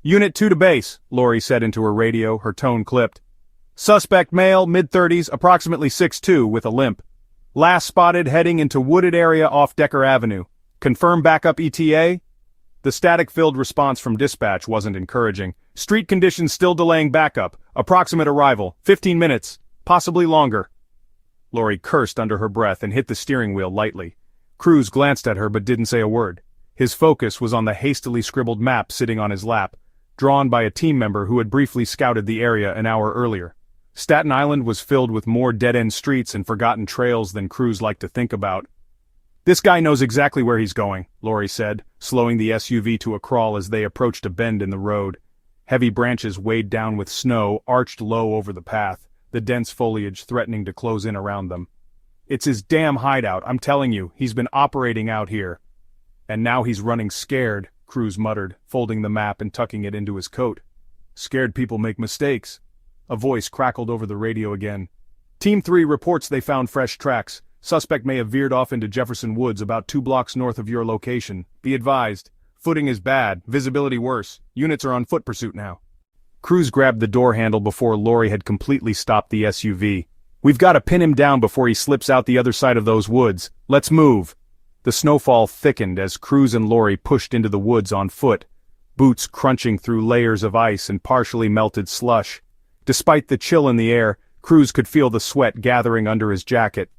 "Unit 2 to base," Lori said into her radio, her tone clipped. "Suspect male, mid-30s, approximately 6'2", with a limp. Last spotted heading into wooded area off Decker Avenue. Confirm backup ETA?" The static-filled response from dispatch wasn't encouraging. "Street conditions still delaying backup. Approximate arrival, 15 minutes, possibly longer." Lori cursed under her breath and hit the steering wheel lightly. Cruz glanced at her but didn't say a word. His focus was on the hastily scribbled map sitting on his lap, drawn by a team member who had briefly scouted the area an hour earlier. Staten Island was filled with more dead-end streets and forgotten trails than Cruz liked to think about. "This guy knows exactly where he's going," Lori said, slowing the SUV to a crawl as they approached a bend in the road. Heavy branches weighed down with snow arched low over the path, the dense foliage threatening to close in around them. "It's his damn hideout, I'm telling you, he's been operating out here." "And now he's running scared," Cruz muttered, folding the map and tucking it into his coat. "Scared people make mistakes." A voice crackled over the radio again. "Team 3 reports they found fresh tracks. Suspect may have veered off into Jefferson Woods about 2 blocks north of your location. Be advised. Footing is bad, visibility worse. Units are on foot pursuit now." Cruz grabbed the door handle before Lori had completely stopped the SUV. "We've got to pin him down before he slips out the other side of those woods. Let's move." The snowfall thickened as Cruz and Lori pushed into the woods on foot, boots crunching through layers of ice and partially melted slush. Despite the chill in the air, Cruz could feel the sweat gathering under his jacket.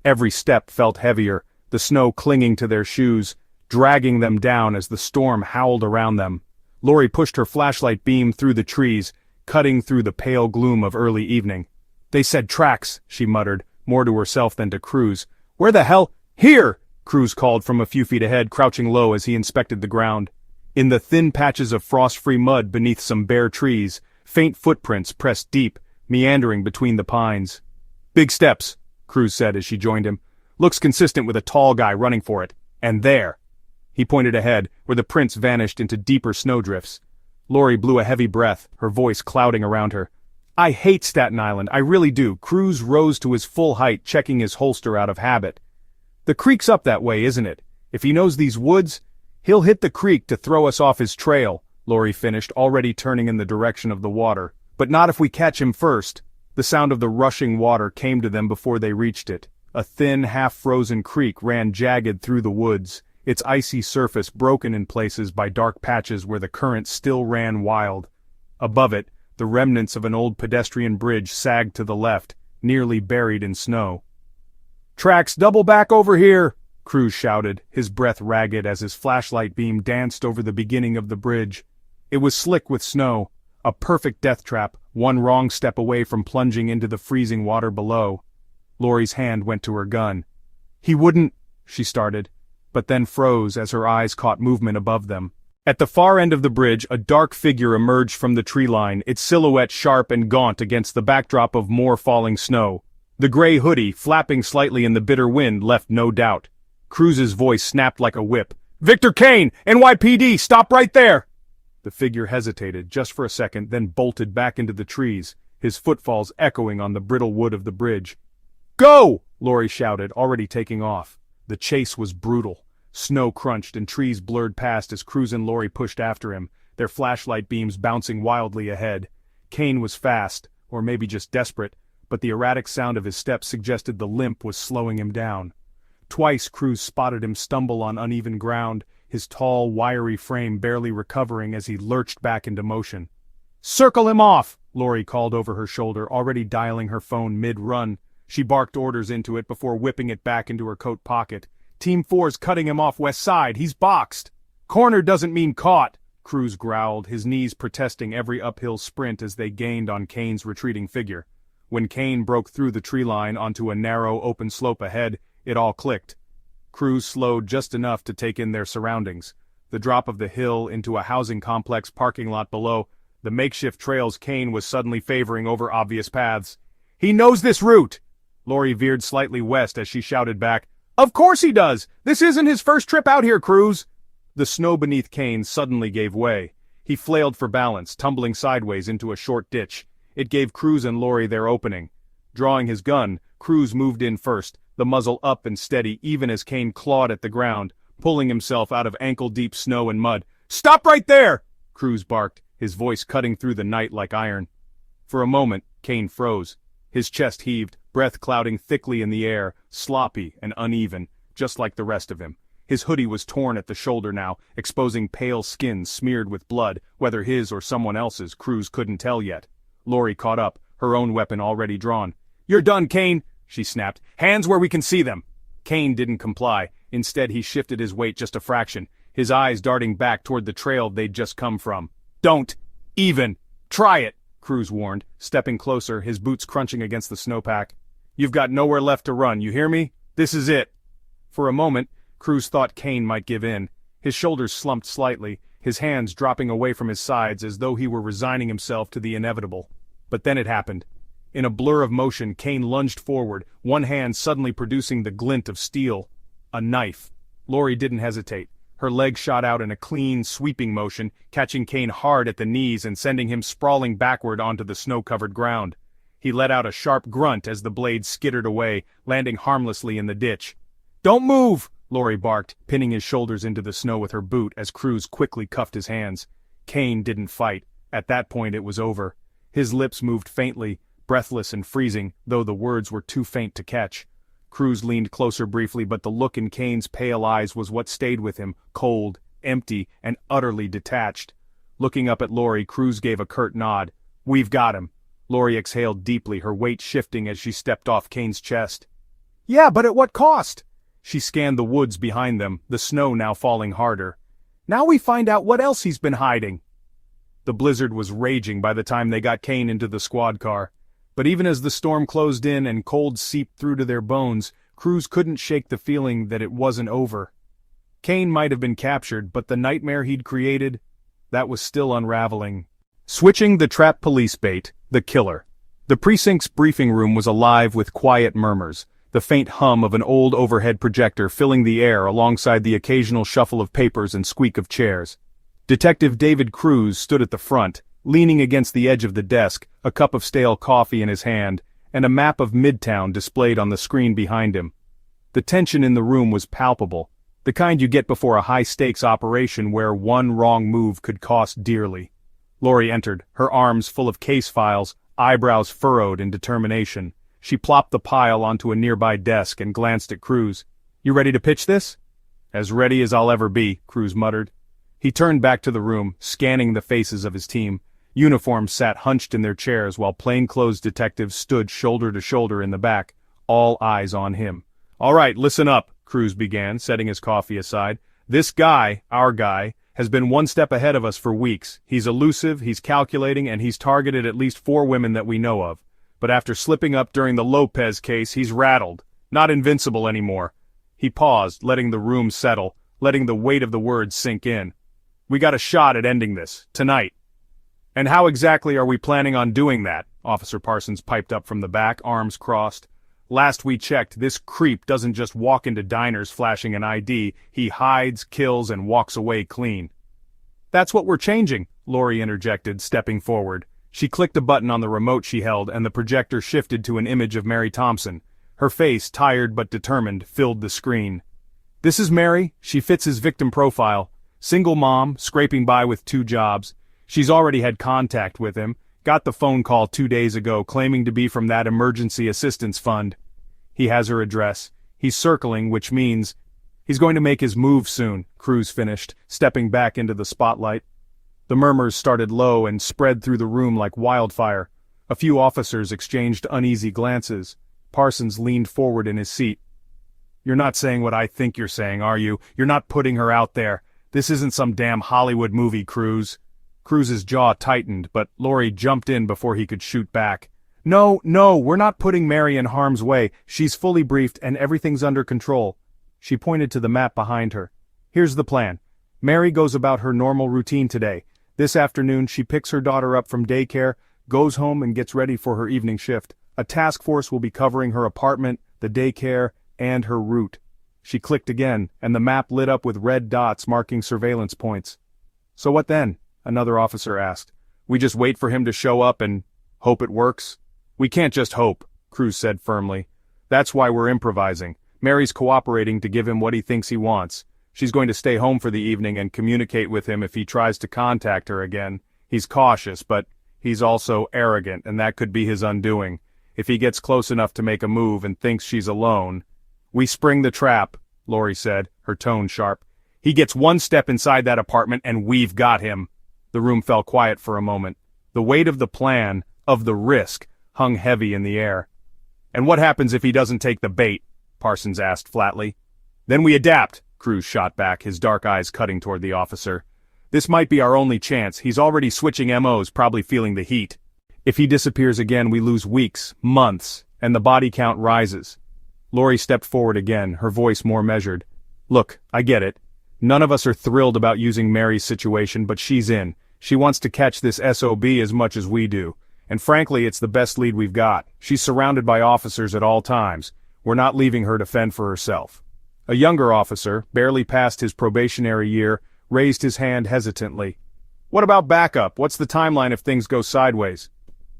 Every step felt heavier, the snow clinging to their shoes, dragging them down as the storm howled around them. Lori pushed her flashlight beam through the trees, cutting through the pale gloom of early evening. "They said tracks," she muttered, more to herself than to Cruz. "Where the hell—" "Here!" Cruz called from a few feet ahead, crouching low as he inspected the ground. In the thin patches of frost-free mud beneath some bare trees, faint footprints pressed deep, meandering between the pines. "Big steps," Cruz said as she joined him. "Looks consistent with a tall guy running for it. And there." He pointed ahead, where the prints vanished into deeper snowdrifts. Lori blew a heavy breath, her voice clouding around her. "I hate Staten Island, I really do." Cruz rose to his full height, checking his holster out of habit. "The creek's up that way, isn't it? If he knows these woods, he'll hit the creek to throw us off his trail," Lori finished, already turning in the direction of the water. "But not if we catch him first." The sound of the rushing water came to them before they reached it. A thin, half-frozen creek ran jagged through the woods, its icy surface broken in places by dark patches where the current still ran wild. Above it, the remnants of an old pedestrian bridge sagged to the left, nearly buried in snow. "Tracks double back over here!" Cruz shouted, his breath ragged as his flashlight beam danced over the beginning of the bridge. It was slick with snow, a perfect death trap, one wrong step away from plunging into the freezing water below. Lori's hand went to her gun. "He wouldn't—" she started, but then froze as her eyes caught movement above them. At the far end of the bridge, a dark figure emerged from the tree line, its silhouette sharp and gaunt against the backdrop of more falling snow. The gray hoodie, flapping slightly in the bitter wind, left no doubt. Cruz's voice snapped like a whip. "Victor Kane! NYPD! Stop right there!" The figure hesitated, just for a second, then bolted back into the trees, his footfalls echoing on the brittle wood of the bridge. "Go!" Lori shouted, already taking off. The chase was brutal. Snow crunched and trees blurred past as Cruz and Lori pushed after him, their flashlight beams bouncing wildly ahead. Kane was fast, or maybe just desperate, but the erratic sound of his steps suggested the limp was slowing him down. Twice Cruz spotted him stumble on uneven ground, his tall, wiry frame barely recovering as he lurched back into motion. "Circle him off!" Lori called over her shoulder, already dialing her phone mid-run. She barked orders into it before whipping it back into her coat pocket. "Team 4's cutting him off west side, he's boxed!" "Corner doesn't mean caught!" Cruz growled, his knees protesting every uphill sprint as they gained on Kane's retreating figure. When Kane broke through the tree line onto a narrow, open slope ahead, it all clicked. Cruz slowed just enough to take in their surroundings. The drop of the hill into a housing complex parking lot below, the makeshift trails Kane was suddenly favoring over obvious paths. "He knows this route!" Lori veered slightly west as she shouted back, "Of course he does! This isn't his first trip out here, Cruz!" The snow beneath Kane suddenly gave way. He flailed for balance, tumbling sideways into a short ditch. It gave Cruz and Lori their opening. Drawing his gun, Cruz moved in first, the muzzle up and steady even as Kane clawed at the ground, pulling himself out of ankle-deep snow and mud. "Stop right there!" Cruz barked, his voice cutting through the night like iron. For a moment, Kane froze. His chest heaved, breath clouding thickly in the air, sloppy and uneven, just like the rest of him. His hoodie was torn at the shoulder now, exposing pale skin smeared with blood, whether his or someone else's, Cruz couldn't tell yet. Lori caught up, her own weapon already drawn. "You're done, Kane!" she snapped. "Hands where we can see them!" Kane didn't comply. Instead he shifted his weight just a fraction, his eyes darting back toward the trail they'd just come from. "Don't even try it!" Cruz warned, stepping closer, his boots crunching against the snowpack. "You've got nowhere left to run, you hear me? This is it!" For a moment, Cruz thought Kane might give in. His shoulders slumped slightly, his hands dropping away from his sides as though he were resigning himself to the inevitable. But then it happened. In a blur of motion, Kane lunged forward, one hand suddenly producing the glint of steel. A knife. Lori didn't hesitate. Her leg shot out in a clean, sweeping motion, catching Kane hard at the knees and sending him sprawling backward onto the snow-covered ground. He let out a sharp grunt as the blade skittered away, landing harmlessly in the ditch. "Don't move!" Lori barked, pinning his shoulders into the snow with her boot as Cruz quickly cuffed his hands. Kane didn't fight. At that point it was over. His lips moved faintly, breathless and freezing, though the words were too faint to catch. Cruz leaned closer briefly, but the look in Kane's pale eyes was what stayed with him, cold, empty, and utterly detached. Looking up at Lori, Cruz gave a curt nod. "We've got him." Lori exhaled deeply, her weight shifting as she stepped off Kane's chest. "Yeah, but at what cost?" She scanned the woods behind them, the snow now falling harder. "Now we find out what else he's been hiding." The blizzard was raging by the time they got Kane into the squad car. But even as the storm closed in and cold seeped through to their bones, Cruz couldn't shake the feeling that it wasn't over. Kane might have been captured, but the nightmare he'd created, that was still unraveling. Switching the trap police bait, the killer. The precinct's briefing room was alive with quiet murmurs, the faint hum of an old overhead projector filling the air alongside the occasional shuffle of papers and squeak of chairs. Detective David Cruz stood at the front, leaning against the edge of the desk, a cup of stale coffee in his hand, and a map of Midtown displayed on the screen behind him. The tension in the room was palpable, the kind you get before a high-stakes operation where one wrong move could cost dearly. Lori entered, her arms full of case files, eyebrows furrowed in determination. She plopped the pile onto a nearby desk and glanced at Cruz. "You ready to pitch this?" "As ready as I'll ever be," Cruz muttered. He turned back to the room, scanning the faces of his team. Uniforms sat hunched in their chairs while plainclothes detectives stood shoulder to shoulder in the back, all eyes on him. "All right, listen up," Cruz began, setting his coffee aside. "This guy, our guy, has been one step ahead of us for weeks. He's elusive, he's calculating, and he's targeted at least 4 women that we know of. But after slipping up during the Lopez case, he's rattled. Not invincible anymore." He paused, letting the room settle, letting the weight of the words sink in. "We got a shot at ending this, tonight." "And how exactly are we planning on doing that?" Officer Parsons piped up from the back, arms crossed. "Last we checked, this creep doesn't just walk into diners flashing an ID, he hides, kills, and walks away clean." "That's what we're changing," Lori interjected, stepping forward. She clicked a button on the remote she held and the projector shifted to an image of Mary Thompson. Her face, tired but determined, filled the screen. "This is Mary, she fits his victim profile. Single mom, scraping by with 2 jobs. She's already had contact with him, got the phone call 2 days ago claiming to be from that emergency assistance fund. He has her address. He's circling, which means he's going to make his move soon," Cruz finished, stepping back into the spotlight. The murmurs started low and spread through the room like wildfire. A few officers exchanged uneasy glances. Parsons leaned forward in his seat. "You're not saying what I think you're saying, are you? You're not putting her out there. This isn't some damn Hollywood movie, Cruz." Cruz's jaw tightened, but Lori jumped in before he could shoot back. No, we're not putting Mary in harm's way. She's fully briefed and everything's under control." She pointed to the map behind her. "Here's the plan. Mary goes about her normal routine today. This afternoon she picks her daughter up from daycare, goes home and gets ready for her evening shift. A task force will be covering her apartment, the daycare, and her route." She clicked again, and the map lit up with red dots marking surveillance points. "So what then?" another officer asked. "We just wait for him to show up and hope it works?" "We can't just hope," Cruz said firmly. "That's why we're improvising. Mary's cooperating to give him what he thinks he wants. She's going to stay home for the evening and communicate with him if he tries to contact her again. He's cautious, but he's also arrogant, and that could be his undoing. If he gets close enough to make a move and thinks she's alone—" "We spring the trap," Lori said, her tone sharp. "He gets 1 step inside that apartment and we've got him." The room fell quiet for a moment. The weight of the plan, of the risk, hung heavy in the air. "And what happens if he doesn't take the bait?" Parsons asked flatly. "Then we adapt," Cruz shot back, his dark eyes cutting toward the officer. "This might be our only chance. He's already switching MOs, probably feeling the heat. If he disappears again, we lose weeks, months, and the body count rises." Lori stepped forward again, her voice more measured. "Look, I get it. None of us are thrilled about using Mary's situation, but she's in. She wants to catch this SOB as much as we do. And frankly, it's the best lead we've got. She's surrounded by officers at all times. We're not leaving her to fend for herself." A younger officer, barely past his probationary year, raised his hand hesitantly. "What about backup? What's the timeline if things go sideways?"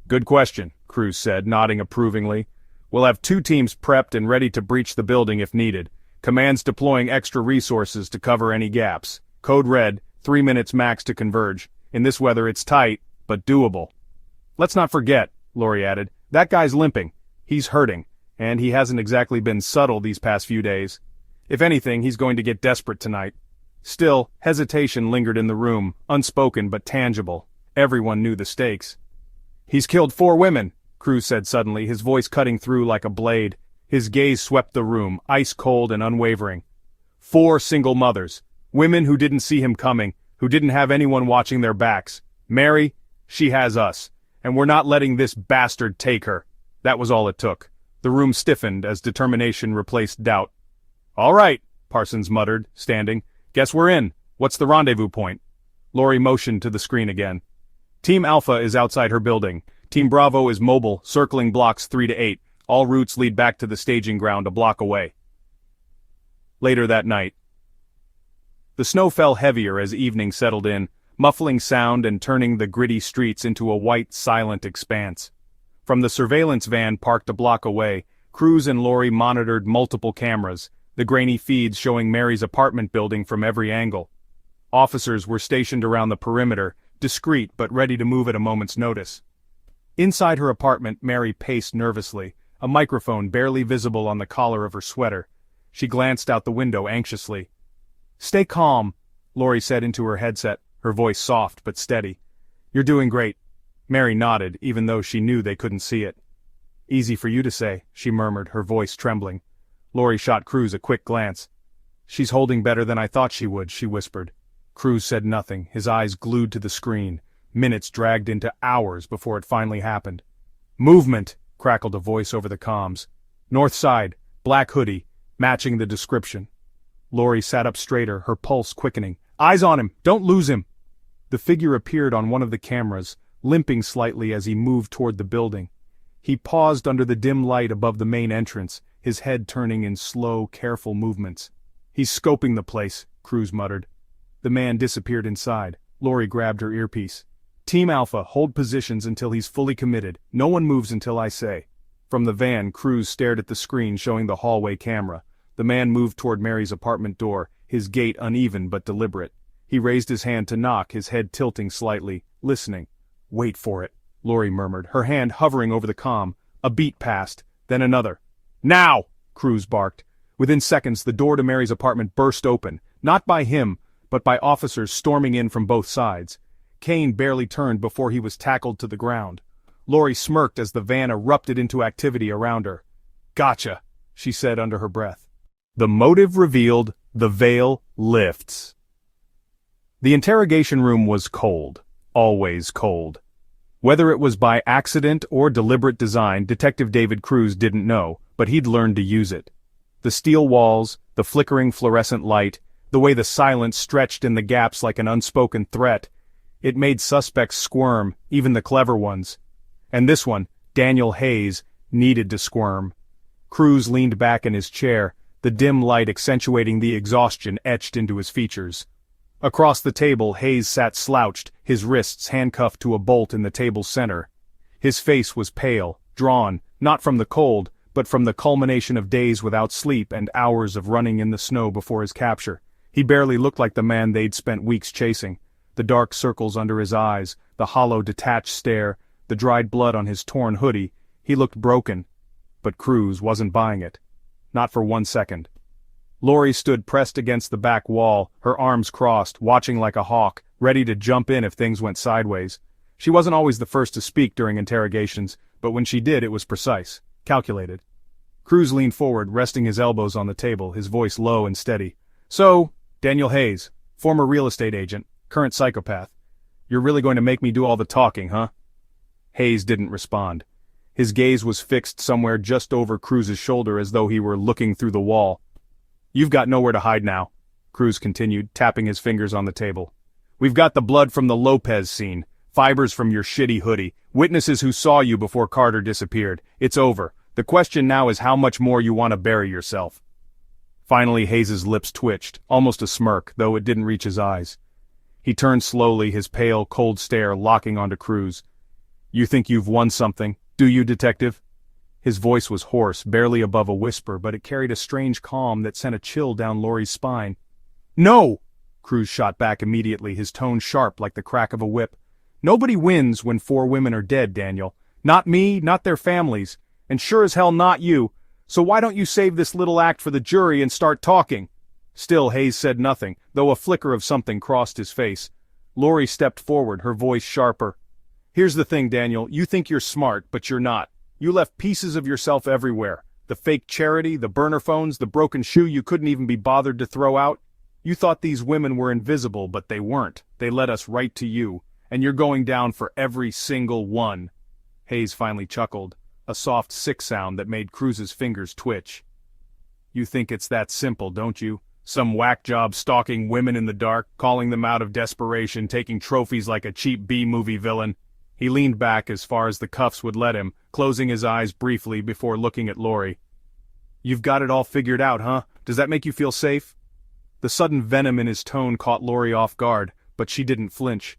"Good question," Cruz said, nodding approvingly. "We'll have 2 teams prepped and ready to breach the building if needed. Command's deploying extra resources to cover any gaps. Code red, 3 minutes max to converge. In this weather it's tight, but doable." "Let's not forget," Lori added, "that guy's limping. He's hurting, and he hasn't exactly been subtle these past few days. If anything, he's going to get desperate tonight." Still, hesitation lingered in the room, unspoken but tangible. Everyone knew the stakes. "He's killed 4 women," Cruz said suddenly, his voice cutting through like a blade. His gaze swept the room, ice-cold and unwavering. 4 single mothers. Women who didn't see him coming, who didn't have anyone watching their backs. Mary, she has us. And we're not letting this bastard take her. That was all it took. The room stiffened as determination replaced doubt. "All right," Parsons muttered, standing. "Guess we're in. What's the rendezvous point?" Lori motioned to the screen again. "Team Alpha is outside her building. Team Bravo is mobile, circling blocks 3 to 8. All routes lead back to the staging ground a block away." Later that night. The snow fell heavier as evening settled in, muffling sound and turning the gritty streets into a white, silent expanse. From the surveillance van parked a block away, Cruz and Lori monitored multiple cameras, the grainy feeds showing Mary's apartment building from every angle. Officers were stationed around the perimeter, discreet but ready to move at a moment's notice. Inside her apartment, Mary paced nervously, a microphone barely visible on the collar of her sweater. She glanced out the window anxiously. "Stay calm," Lori said into her headset, her voice soft but steady. "You're doing great." Mary nodded, even though she knew they couldn't see it. "Easy for you to say," she murmured, her voice trembling. Lori shot Cruz a quick glance. "She's holding better than I thought she would," she whispered. Cruz said nothing, his eyes glued to the screen. Minutes dragged into hours before it finally happened. "Movement!" crackled a voice over the comms. "North side, black hoodie, matching the description." Lori sat up straighter, her pulse quickening. "Eyes on him! Don't lose him!" The figure appeared on one of the cameras, limping slightly as he moved toward the building. He paused under the dim light above the main entrance, his head turning in slow, careful movements. "He's scoping the place," Cruz muttered. The man disappeared inside. Lori grabbed her earpiece. "Team Alpha, hold positions until he's fully committed. No one moves until I say." From the van, Cruz stared at the screen showing the hallway camera. The man moved toward Mary's apartment door, his gait uneven but deliberate. He raised his hand to knock, his head tilting slightly, listening. "Wait for it," Lori murmured, her hand hovering over the comm. A beat passed, then another. "Now!" Cruz barked. Within seconds, the door to Mary's apartment burst open, not by him, but by officers storming in from both sides. Kane barely turned before he was tackled to the ground. Lori smirked as the van erupted into activity around her. "Gotcha," she said under her breath. The motive revealed, the veil lifts. The interrogation room was cold, always cold. Whether it was by accident or deliberate design, Detective David Cruz didn't know, but he'd learned to use it. The steel walls, the flickering fluorescent light, the way the silence stretched in the gaps like an unspoken threat, it made suspects squirm, even the clever ones. And this one, Daniel Hayes, needed to squirm. Cruz leaned back in his chair, the dim light accentuating the exhaustion etched into his features. Across the table, Hayes sat slouched, his wrists handcuffed to a bolt in the table's center. His face was pale, drawn, not from the cold, but from the culmination of days without sleep and hours of running in the snow before his capture. He barely looked like the man they'd spent weeks chasing. The dark circles under his eyes, the hollow detached stare, the dried blood on his torn hoodie, he looked broken. But Cruz wasn't buying it. Not for 1 second. Lori stood pressed against the back wall, her arms crossed, watching like a hawk, ready to jump in if things went sideways. She wasn't always the first to speak during interrogations, but when she did it was precise, calculated. Cruz leaned forward, resting his elbows on the table, his voice low and steady. "So, Daniel Hayes, former real estate agent, current psychopath. You're really going to make me do all the talking, huh?" Hayes didn't respond. His gaze was fixed somewhere just over Cruz's shoulder as though he were looking through the wall. "You've got nowhere to hide now," Cruz continued, tapping his fingers on the table. "We've got the blood from the Lopez scene, Fibers from your shitty hoodie. Witnesses who saw you before Carter disappeared. It's over. The question now is how much more you want to bury yourself. Finally Hayes's lips twitched, almost a smirk, though it didn't reach his eyes. He turned slowly, his pale, cold stare locking onto Cruz. You think you've won something, do you, detective? His voice was hoarse, barely above a whisper, but it carried a strange calm that sent a chill down Lori's spine. No! Cruz shot back immediately, his tone sharp like the crack of a whip. Nobody wins when 4 women are dead, Daniel. Not me, not their families, and sure as hell not you. So why don't you save this little act for the jury and start talking? Still Hayes said nothing, though a flicker of something crossed his face. Lori stepped forward, her voice sharper. Here's the thing, Daniel, you think you're smart, but you're not. You left pieces of yourself everywhere. The fake charity, the burner phones, the broken shoe you couldn't even be bothered to throw out. You thought these women were invisible, but they weren't. They led us right to you, and you're going down for every single one. Hayes finally chuckled, a soft sick sound that made Cruz's fingers twitch. You think it's that simple, don't you? Some whack job stalking women in the dark, calling them out of desperation, taking trophies like a cheap B-movie villain. He leaned back as far as the cuffs would let him, closing his eyes briefly before looking at Lori. You've got it all figured out, huh? Does that make you feel safe? The sudden venom in his tone caught Lori off guard, but she didn't flinch.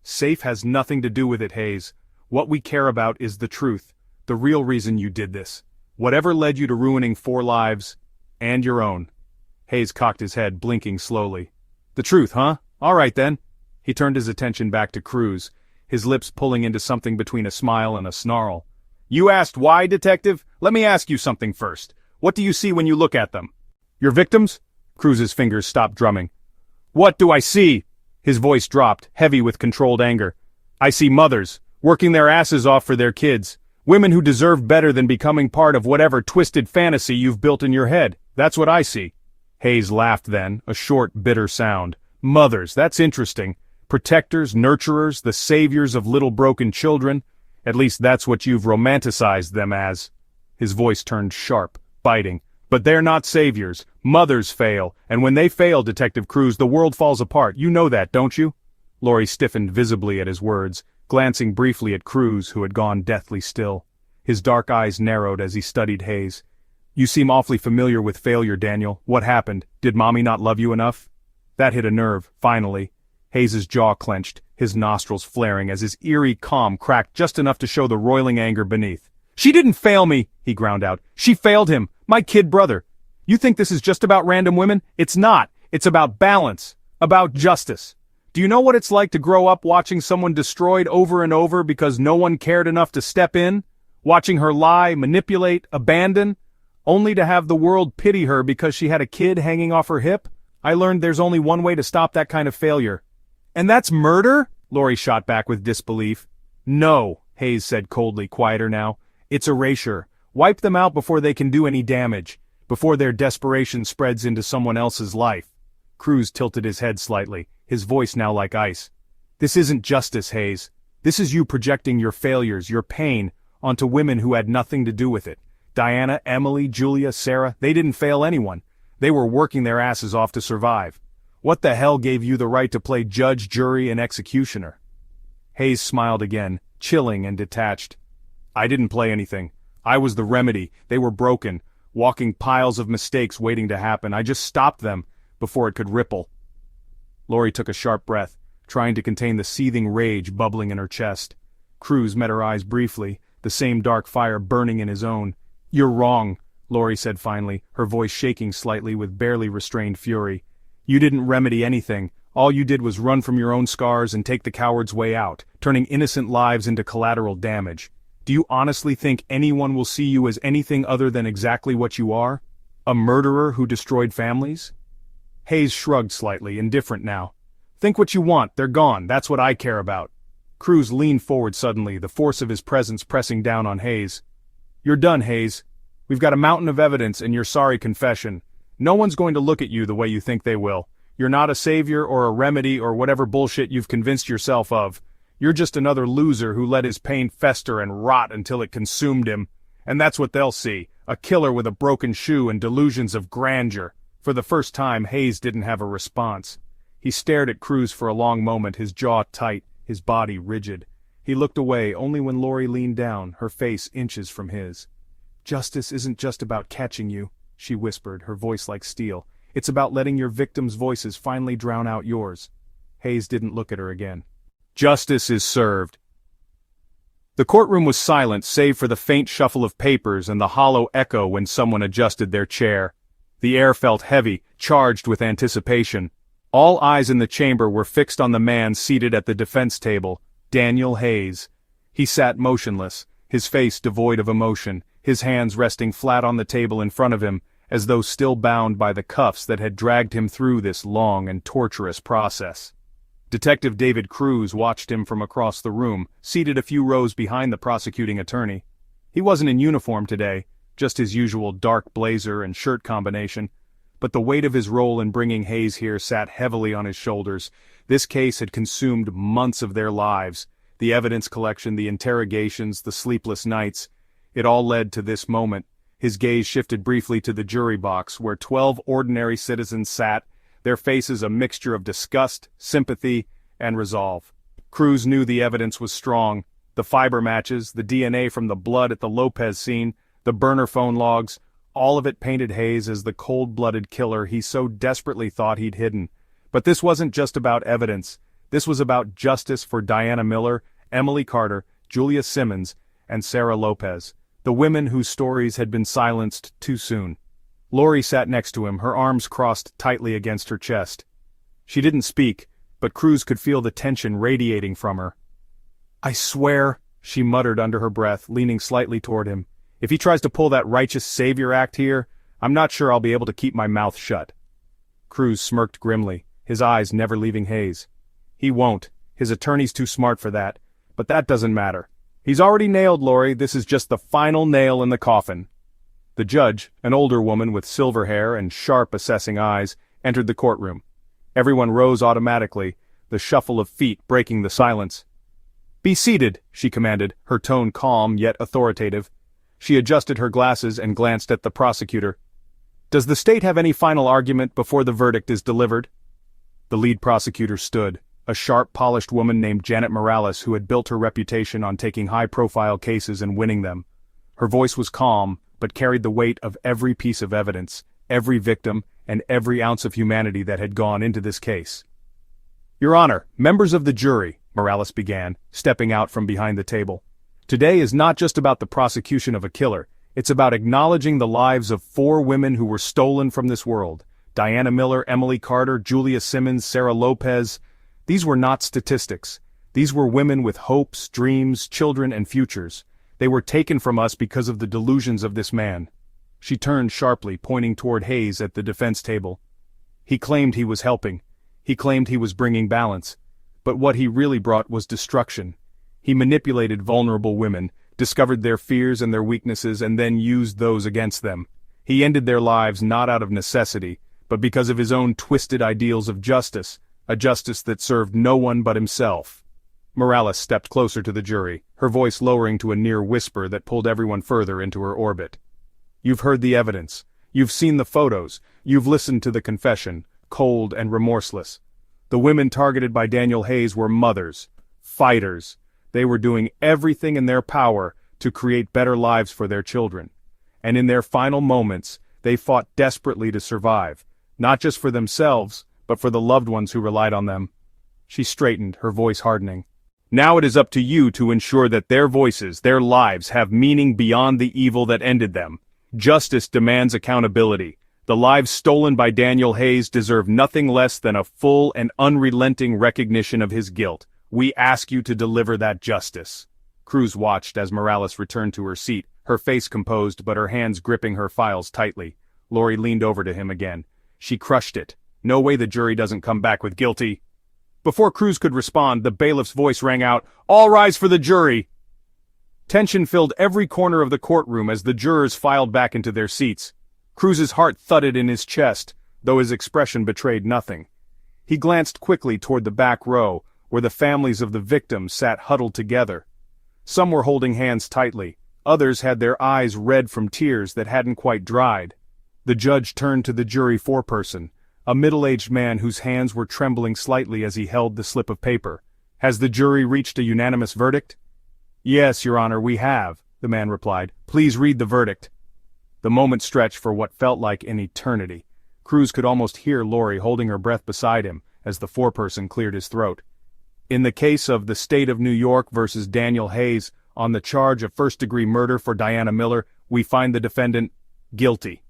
Safe has nothing to do with it, Hayes. What we care about is the truth, the real reason you did this. Whatever led you to ruining 4 lives, and your own. Hayes cocked his head, blinking slowly. The truth, huh? All right then. He turned his attention back to Cruz, his lips pulling into something between a smile and a snarl. You asked why, detective? Let me ask you something first. What do you see when you look at them? Your victims? Cruz's fingers stopped drumming. What do I see? His voice dropped, heavy with controlled anger. I see mothers, working their asses off for their kids. Women who deserve better than becoming part of whatever twisted fantasy you've built in your head. That's what I see. Hayes laughed then, a short, bitter sound. Mothers, that's interesting. Protectors, nurturers, the saviors of little broken children. At least that's what you've romanticized them as. His voice turned sharp, biting. But they're not saviors. Mothers fail, and when they fail, Detective Cruz, the world falls apart. You know that, don't you? Lori stiffened visibly at his words, glancing briefly at Cruz, who had gone deathly still. His dark eyes narrowed as he studied Hayes. You seem awfully familiar with failure, Daniel. What happened? Did Mommy not love you enough? That hit a nerve, finally. Hayes's jaw clenched, his nostrils flaring as his eerie calm cracked just enough to show the roiling anger beneath. She didn't fail me, he ground out. She failed him, my kid brother. You think this is just about random women? It's not. It's about balance, about justice. Do you know what it's like to grow up watching someone destroyed over and over because no one cared enough to step in? Watching her lie, manipulate, abandon? Only to have the world pity her because she had a kid hanging off her hip? I learned there's only one way to stop that kind of failure. And that's murder? Lori shot back with disbelief. No, Hayes said coldly, quieter now. It's erasure. Wipe them out before they can do any damage, before their desperation spreads into someone else's life. Cruz tilted his head slightly, his voice now like ice. This isn't justice, Hayes. This is you projecting your failures, your pain, onto women who had nothing to do with it. Diana, Emily, Julia, Sarah, they didn't fail anyone. They were working their asses off to survive. What the hell gave you the right to play judge, jury, and executioner? Hayes smiled again, chilling and detached. I didn't play anything. I was the remedy. They were broken, walking piles of mistakes waiting to happen. I just stopped them before it could ripple. Lori took a sharp breath, trying to contain the seething rage bubbling in her chest. Cruz met her eyes briefly, the same dark fire burning in his own. You're wrong, Lori said finally, her voice shaking slightly with barely restrained fury. You didn't remedy anything. All you did was run from your own scars and take the coward's way out, turning innocent lives into collateral damage. Do you honestly think anyone will see you as anything other than exactly what you are? A murderer who destroyed families? Hayes shrugged slightly, indifferent now. Think what you want, they're gone, that's what I care about. Cruz leaned forward suddenly, the force of his presence pressing down on Hayes. You're done, Hayes. We've got a mountain of evidence and your sorry confession. No one's going to look at you the way you think they will. You're not a savior or a remedy or whatever bullshit you've convinced yourself of. You're just another loser who let his pain fester and rot until it consumed him. And that's what they'll see, a killer with a broken shoe and delusions of grandeur. For the first time, Hayes didn't have a response. He stared at Cruz for a long moment, his jaw tight, his body rigid. He looked away only when Lori leaned down, her face inches from his. "Justice isn't just about catching you," she whispered, her voice like steel. "It's about letting your victims' voices finally drown out yours." Hayes didn't look at her again. "Justice is served." The courtroom was silent save for the faint shuffle of papers and the hollow echo when someone adjusted their chair. The air felt heavy, charged with anticipation. All eyes in the chamber were fixed on the man seated at the defense table, Daniel Hayes. He sat motionless, his face devoid of emotion, his hands resting flat on the table in front of him, as though still bound by the cuffs that had dragged him through this long and torturous process. Detective David Cruz watched him from across the room, seated a few rows behind the prosecuting attorney. He wasn't in uniform today, just his usual dark blazer and shirt combination, but the weight of his role in bringing Hayes here sat heavily on his shoulders. This case had consumed months of their lives, the evidence collection, the interrogations, the sleepless nights. It all led to this moment. His gaze shifted briefly to the jury box, where 12 ordinary citizens sat, their faces a mixture of disgust, sympathy, and resolve. Cruz knew the evidence was strong. The fiber matches, the DNA from the blood at the Lopez scene, the burner phone logs, all of it painted Hayes as the cold-blooded killer he so desperately thought he'd hidden. But this wasn't just about evidence. This was about justice for Diana Miller, Emily Carter, Julia Simmons, and Sarah Lopez, the women whose stories had been silenced too soon. Lori sat next to him, her arms crossed tightly against her chest. She didn't speak, but Cruz could feel the tension radiating from her. "I swear," she muttered under her breath, leaning slightly toward him, "if he tries to pull that righteous savior act here, I'm not sure I'll be able to keep my mouth shut." Cruz smirked grimly, his eyes never leaving Hayes. "He won't. His attorney's too smart for that. But that doesn't matter. He's already nailed Lori. This is just the final nail in the coffin." The judge, an older woman with silver hair and sharp, assessing eyes, entered the courtroom. Everyone rose automatically, the shuffle of feet breaking the silence. "Be seated," she commanded, her tone calm yet authoritative. She adjusted her glasses and glanced at the prosecutor. "Does the state have any final argument before the verdict is delivered?" The lead prosecutor stood, a sharp, polished woman named Janet Morales who had built her reputation on taking high-profile cases and winning them. Her voice was calm, but carried the weight of every piece of evidence, every victim, and every ounce of humanity that had gone into this case. "Your Honor, members of the jury," Morales began, stepping out from behind the table. "Today is not just about the prosecution of a killer, it's about acknowledging the lives of 4 women who were stolen from this world. Diana Miller, Emily Carter, Julia Simmons, Sarah Lopez. These were not statistics. These were women with hopes, dreams, children, and futures. They were taken from us because of the delusions of this man." She turned sharply, pointing toward Hayes at the defense table. "He claimed he was helping. He claimed he was bringing balance. But what he really brought was destruction. He manipulated vulnerable women, discovered their fears and their weaknesses, and then used those against them. He ended their lives not out of necessity, but because of his own twisted ideals of justice, a justice that served no one but himself." Morales stepped closer to the jury, her voice lowering to a near whisper that pulled everyone further into her orbit. "You've heard the evidence. You've seen the photos. You've listened to the confession, cold and remorseless. The women targeted by Daniel Hayes were mothers, fighters. They were doing everything in their power to create better lives for their children. And in their final moments, they fought desperately to survive, not just for themselves, but for the loved ones who relied on them." She straightened, her voice hardening. "Now it is up to you to ensure that their voices, their lives, have meaning beyond the evil that ended them. Justice demands accountability. The lives stolen by Daniel Hayes deserve nothing less than a full and unrelenting recognition of his guilt. We ask you to deliver that justice." Cruz watched as Morales returned to her seat, her face composed but her hands gripping her files tightly. Lori leaned over to him again. She crushed it. "No way the jury doesn't come back with guilty." Before Cruz could respond, the bailiff's voice rang out, "All rise for the jury!" Tension filled every corner of the courtroom as the jurors filed back into their seats. Cruz's heart thudded in his chest, though his expression betrayed nothing. He glanced quickly toward the back row, where the families of the victims sat huddled together. Some were holding hands tightly, others had their eyes red from tears that hadn't quite dried. The judge turned to the jury foreperson, a middle-aged man whose hands were trembling slightly as he held the slip of paper. Has the jury reached a unanimous verdict? Yes, Your Honor, we have, the man replied. Please read the verdict. The moment stretched for what felt like an eternity. Cruz could almost hear Lori holding her breath beside him as the foreperson cleared his throat. In the case of the State of New York versus Daniel Hayes, on the charge of first-degree murder for Diana Miller, we find the defendant guilty.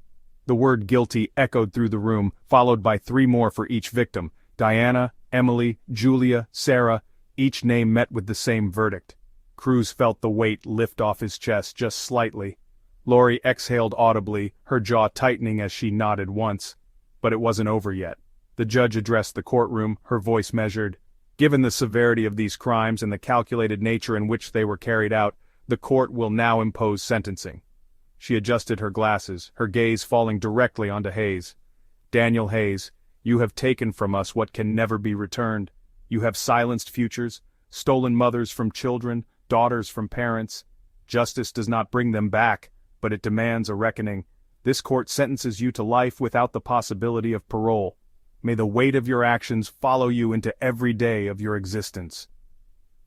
The word guilty echoed through the room, followed by 3 more for each victim. Diana, Emily, Julia, Sarah, each name met with the same verdict. Cruz felt the weight lift off his chest just slightly. Lori exhaled audibly, her jaw tightening as she nodded once. But it wasn't over yet. The judge addressed the courtroom, her voice measured. Given the severity of these crimes and the calculated nature in which they were carried out, the court will now impose sentencing. She adjusted her glasses, her gaze falling directly onto Hayes. Daniel Hayes, you have taken from us what can never be returned. You have silenced futures, stolen mothers from children, daughters from parents. Justice does not bring them back, but it demands a reckoning. This court sentences you to life without the possibility of parole. May the weight of your actions follow you into every day of your existence.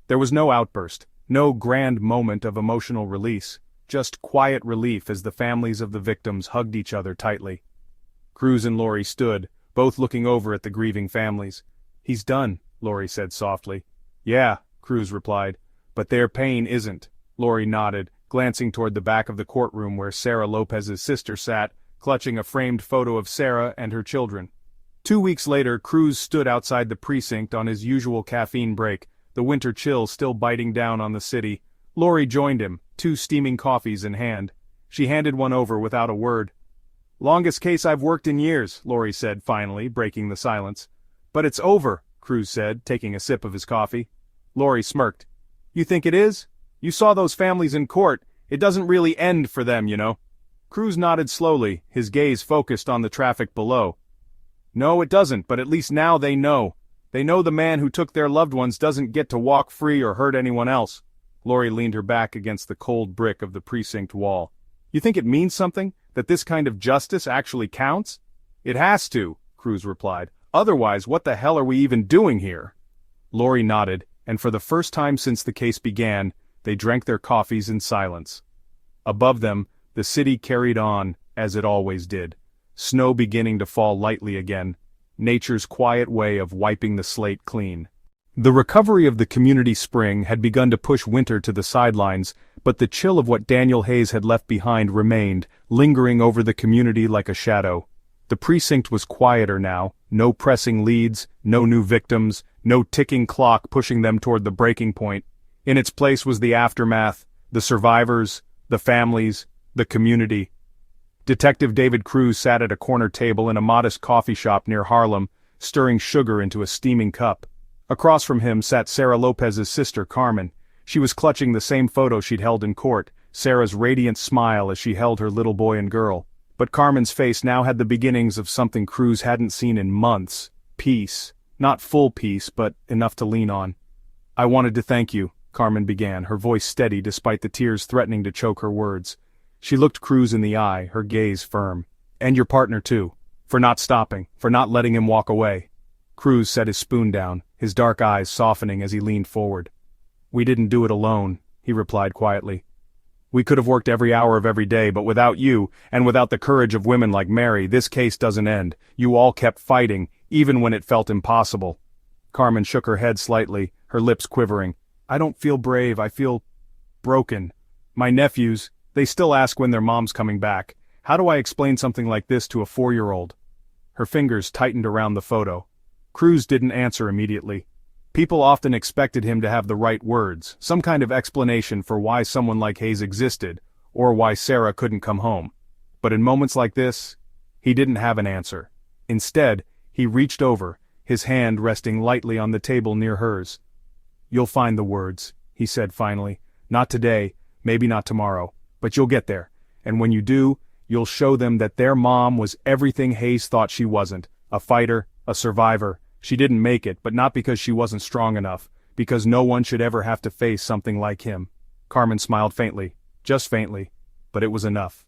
There was no outburst, no grand moment of emotional release, just quiet relief as the families of the victims hugged each other tightly. Cruz and Lori stood, both looking over at the grieving families. He's done, Lori said softly. Yeah, Cruz replied, but their pain isn't. Lori nodded, glancing toward the back of the courtroom where Sarah Lopez's sister sat, clutching a framed photo of Sarah and her children. 2 weeks later, Cruz stood outside the precinct on his usual caffeine break, the winter chill still biting down on the city. Lori joined him, 2 steaming coffees in hand. She handed one over without a word. Longest case I've worked in years, Lori said finally, breaking the silence. But it's over, Cruz said, taking a sip of his coffee. Lori smirked. You think it is? You saw those families in court. It doesn't really end for them, you know. Cruz nodded slowly, his gaze focused on the traffic below. No, it doesn't, but at least now they know. They know the man who took their loved ones doesn't get to walk free or hurt anyone else. Lori leaned her back against the cold brick of the precinct wall. You think it means something? That this kind of justice actually counts? It has to, Cruz replied. Otherwise, what the hell are we even doing here? Lori nodded, and for the first time since the case began, they drank their coffees in silence. Above them, the city carried on, as it always did. Snow beginning to fall lightly again, nature's quiet way of wiping the slate clean. The recovery of the community spring had begun to push winter to the sidelines, but the chill of what Daniel Hayes had left behind remained, lingering over the community like a shadow. The precinct was quieter now, no pressing leads, no new victims, no ticking clock pushing them toward the breaking point. In its place was the aftermath, the survivors, the families, the community. Detective David Cruz sat at a corner table in a modest coffee shop near Harlem, stirring sugar into a steaming cup. Across from him sat Sarah Lopez's sister Carmen. She was clutching the same photo she'd held in court, Sarah's radiant smile as she held her little boy and girl. But Carmen's face now had the beginnings of something Cruz hadn't seen in months. Peace. Not full peace, but enough to lean on. I wanted to thank you, Carmen began, her voice steady despite the tears threatening to choke her words. She looked Cruz in the eye, her gaze firm. And your partner too. For not stopping, for not letting him walk away. Cruz set his spoon down, his dark eyes softening as he leaned forward. We didn't do it alone, he replied quietly. We could have worked every hour of every day, but without you, and without the courage of women like Mary, this case doesn't end. You all kept fighting, even when it felt impossible. Carmen shook her head slightly, her lips quivering. I don't feel brave, I feel broken. My nephews, they still ask when their mom's coming back. How do I explain something like this to a 4-year-old? Her fingers tightened around the photo. Cruz didn't answer immediately. People often expected him to have the right words, some kind of explanation for why someone like Hayes existed, or why Sarah couldn't come home. But in moments like this, he didn't have an answer. Instead, he reached over, his hand resting lightly on the table near hers. You'll find the words, he said finally. Not today, maybe not tomorrow, but you'll get there. And when you do, you'll show them that their mom was everything Hayes thought she wasn't. A fighter, a survivor. She didn't make it, but not because she wasn't strong enough, because no one should ever have to face something like him. Carmen smiled faintly, just faintly, but it was enough.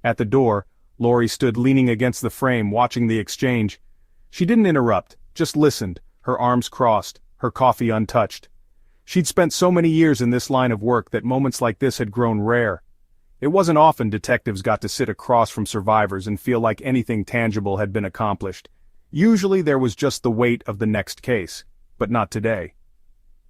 At the door, Lori stood leaning against the frame watching the exchange. She didn't interrupt, just listened, her arms crossed, her coffee untouched. She'd spent so many years in this line of work that moments like this had grown rare. It wasn't often detectives got to sit across from survivors and feel like anything tangible had been accomplished. Usually there was just the weight of the next case, but not today.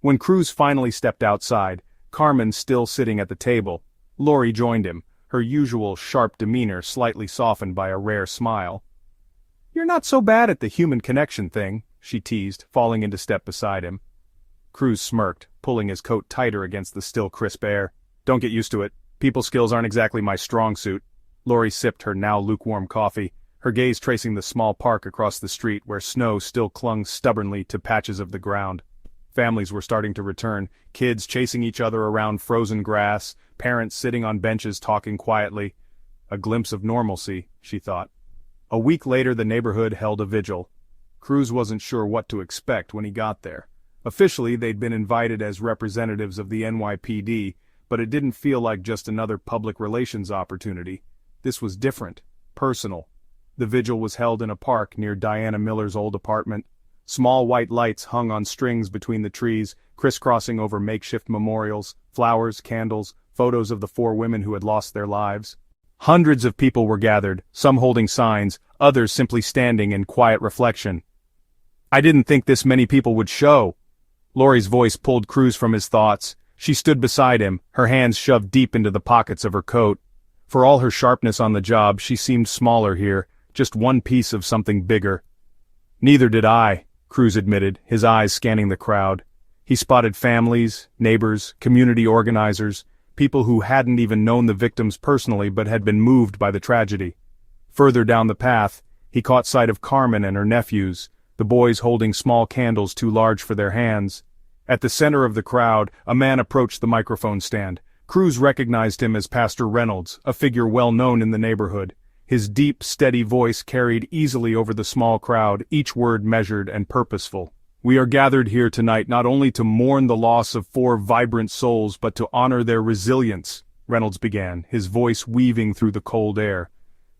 When Cruz finally stepped outside, Carmen still sitting at the table, Lori joined him, her usual sharp demeanor slightly softened by a rare smile. "You're not so bad at the human connection thing," she teased, falling into step beside him. Cruz smirked, pulling his coat tighter against the still crisp air. "Don't get used to it. People skills aren't exactly my strong suit." Lori sipped her now lukewarm coffee, her gaze tracing the small park across the street where snow still clung stubbornly to patches of the ground. Families were starting to return, kids chasing each other around frozen grass, parents sitting on benches talking quietly. A glimpse of normalcy, she thought. A week later the neighborhood held a vigil. Cruz wasn't sure what to expect when he got there. Officially they'd been invited as representatives of the NYPD, but it didn't feel like just another public relations opportunity. This was different, personal. The vigil was held in a park near Diana Miller's old apartment. Small white lights hung on strings between the trees, crisscrossing over makeshift memorials, flowers, candles, photos of the 4 women who had lost their lives. Hundreds of people were gathered, some holding signs, others simply standing in quiet reflection. "I didn't think this many people would show." Lori's voice pulled Cruz from his thoughts. She stood beside him, her hands shoved deep into the pockets of her coat. For all her sharpness on the job, she seemed smaller here, just one piece of something bigger. "Neither did I," Cruz admitted, his eyes scanning the crowd. He spotted families, neighbors, community organizers, people who hadn't even known the victims personally but had been moved by the tragedy. Further down the path, he caught sight of Carmen and her nephews, the boys holding small candles too large for their hands. At the center of the crowd, a man approached the microphone stand. Cruz recognized him as Pastor Reynolds, a figure well known in the neighborhood. His deep, steady voice carried easily over the small crowd, each word measured and purposeful. "We are gathered here tonight not only to mourn the loss of 4 vibrant souls but to honor their resilience," Reynolds began, his voice weaving through the cold air.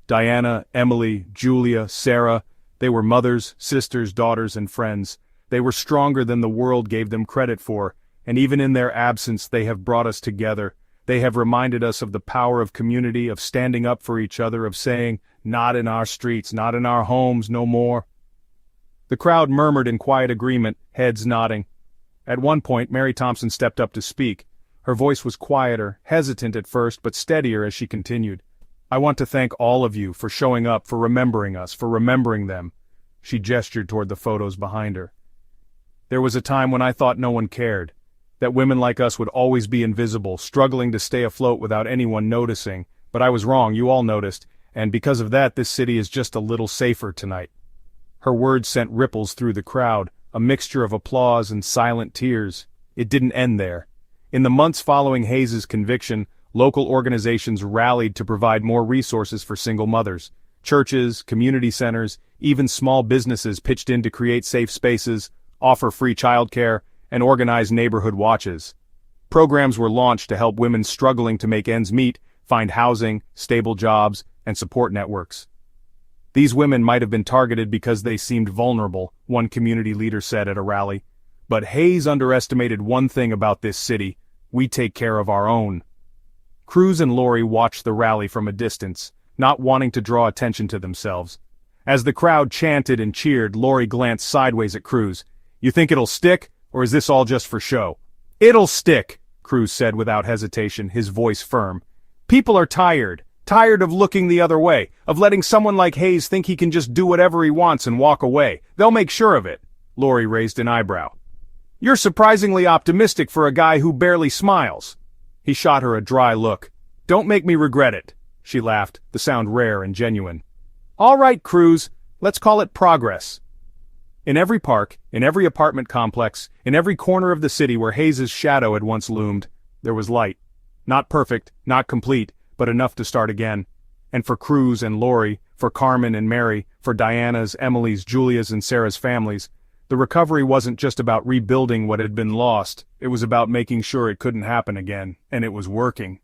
Diana, Emily, Julia, Sarah, they were mothers, sisters, daughters, and friends. They were stronger than the world gave them credit for, and even in their absence they have brought us together. They have reminded us of the power of community, of standing up for each other, of saying, "Not in our streets, not in our homes, no more." The crowd murmured in quiet agreement, heads nodding. At one point Mary Thompson stepped up to speak. Her voice was quieter, hesitant at first, but steadier as she continued. "I want to thank all of you for showing up, for remembering us, for remembering them." She gestured toward the photos behind her. "There was a time when I thought no one cared, that women like us would always be invisible, struggling to stay afloat without anyone noticing, but I was wrong, you all noticed, and because of that this city is just a little safer tonight." Her words sent ripples through the crowd, a mixture of applause and silent tears. It didn't end there. In the months following Hayes' conviction, local organizations rallied to provide more resources for single mothers. Churches, community centers, even small businesses pitched in to create safe spaces, offer free childcare, and organize neighborhood watches. Programs were launched to help women struggling to make ends meet find housing, stable jobs, and support networks. These women might have been targeted because they seemed vulnerable, one community leader said at a rally. But Hayes underestimated one thing about this city: we take care of our own. Cruz and Lori watched the rally from a distance, not wanting to draw attention to themselves. As the crowd chanted and cheered, Lori glanced sideways at Cruz. "You think it'll stick, or is this all just for show?" "It'll stick," Cruz said without hesitation, his voice firm. "People are tired of looking the other way, of letting someone like Hayes think he can just do whatever he wants and walk away. They'll make sure of it." Lori raised an eyebrow. "You're surprisingly optimistic for a guy who barely smiles." He shot her a dry look. "Don't make me regret it." She laughed, the sound rare and genuine. "All right, Cruz, let's call it progress." In every park, in every apartment complex, in every corner of the city where Hayes' shadow had once loomed, there was light. Not perfect, not complete, but enough to start again. And for Cruz and Lori, for Carmen and Mary, for Diana's, Emily's, Julia's, and Sarah's families, the recovery wasn't just about rebuilding what had been lost, it was about making sure it couldn't happen again, and it was working.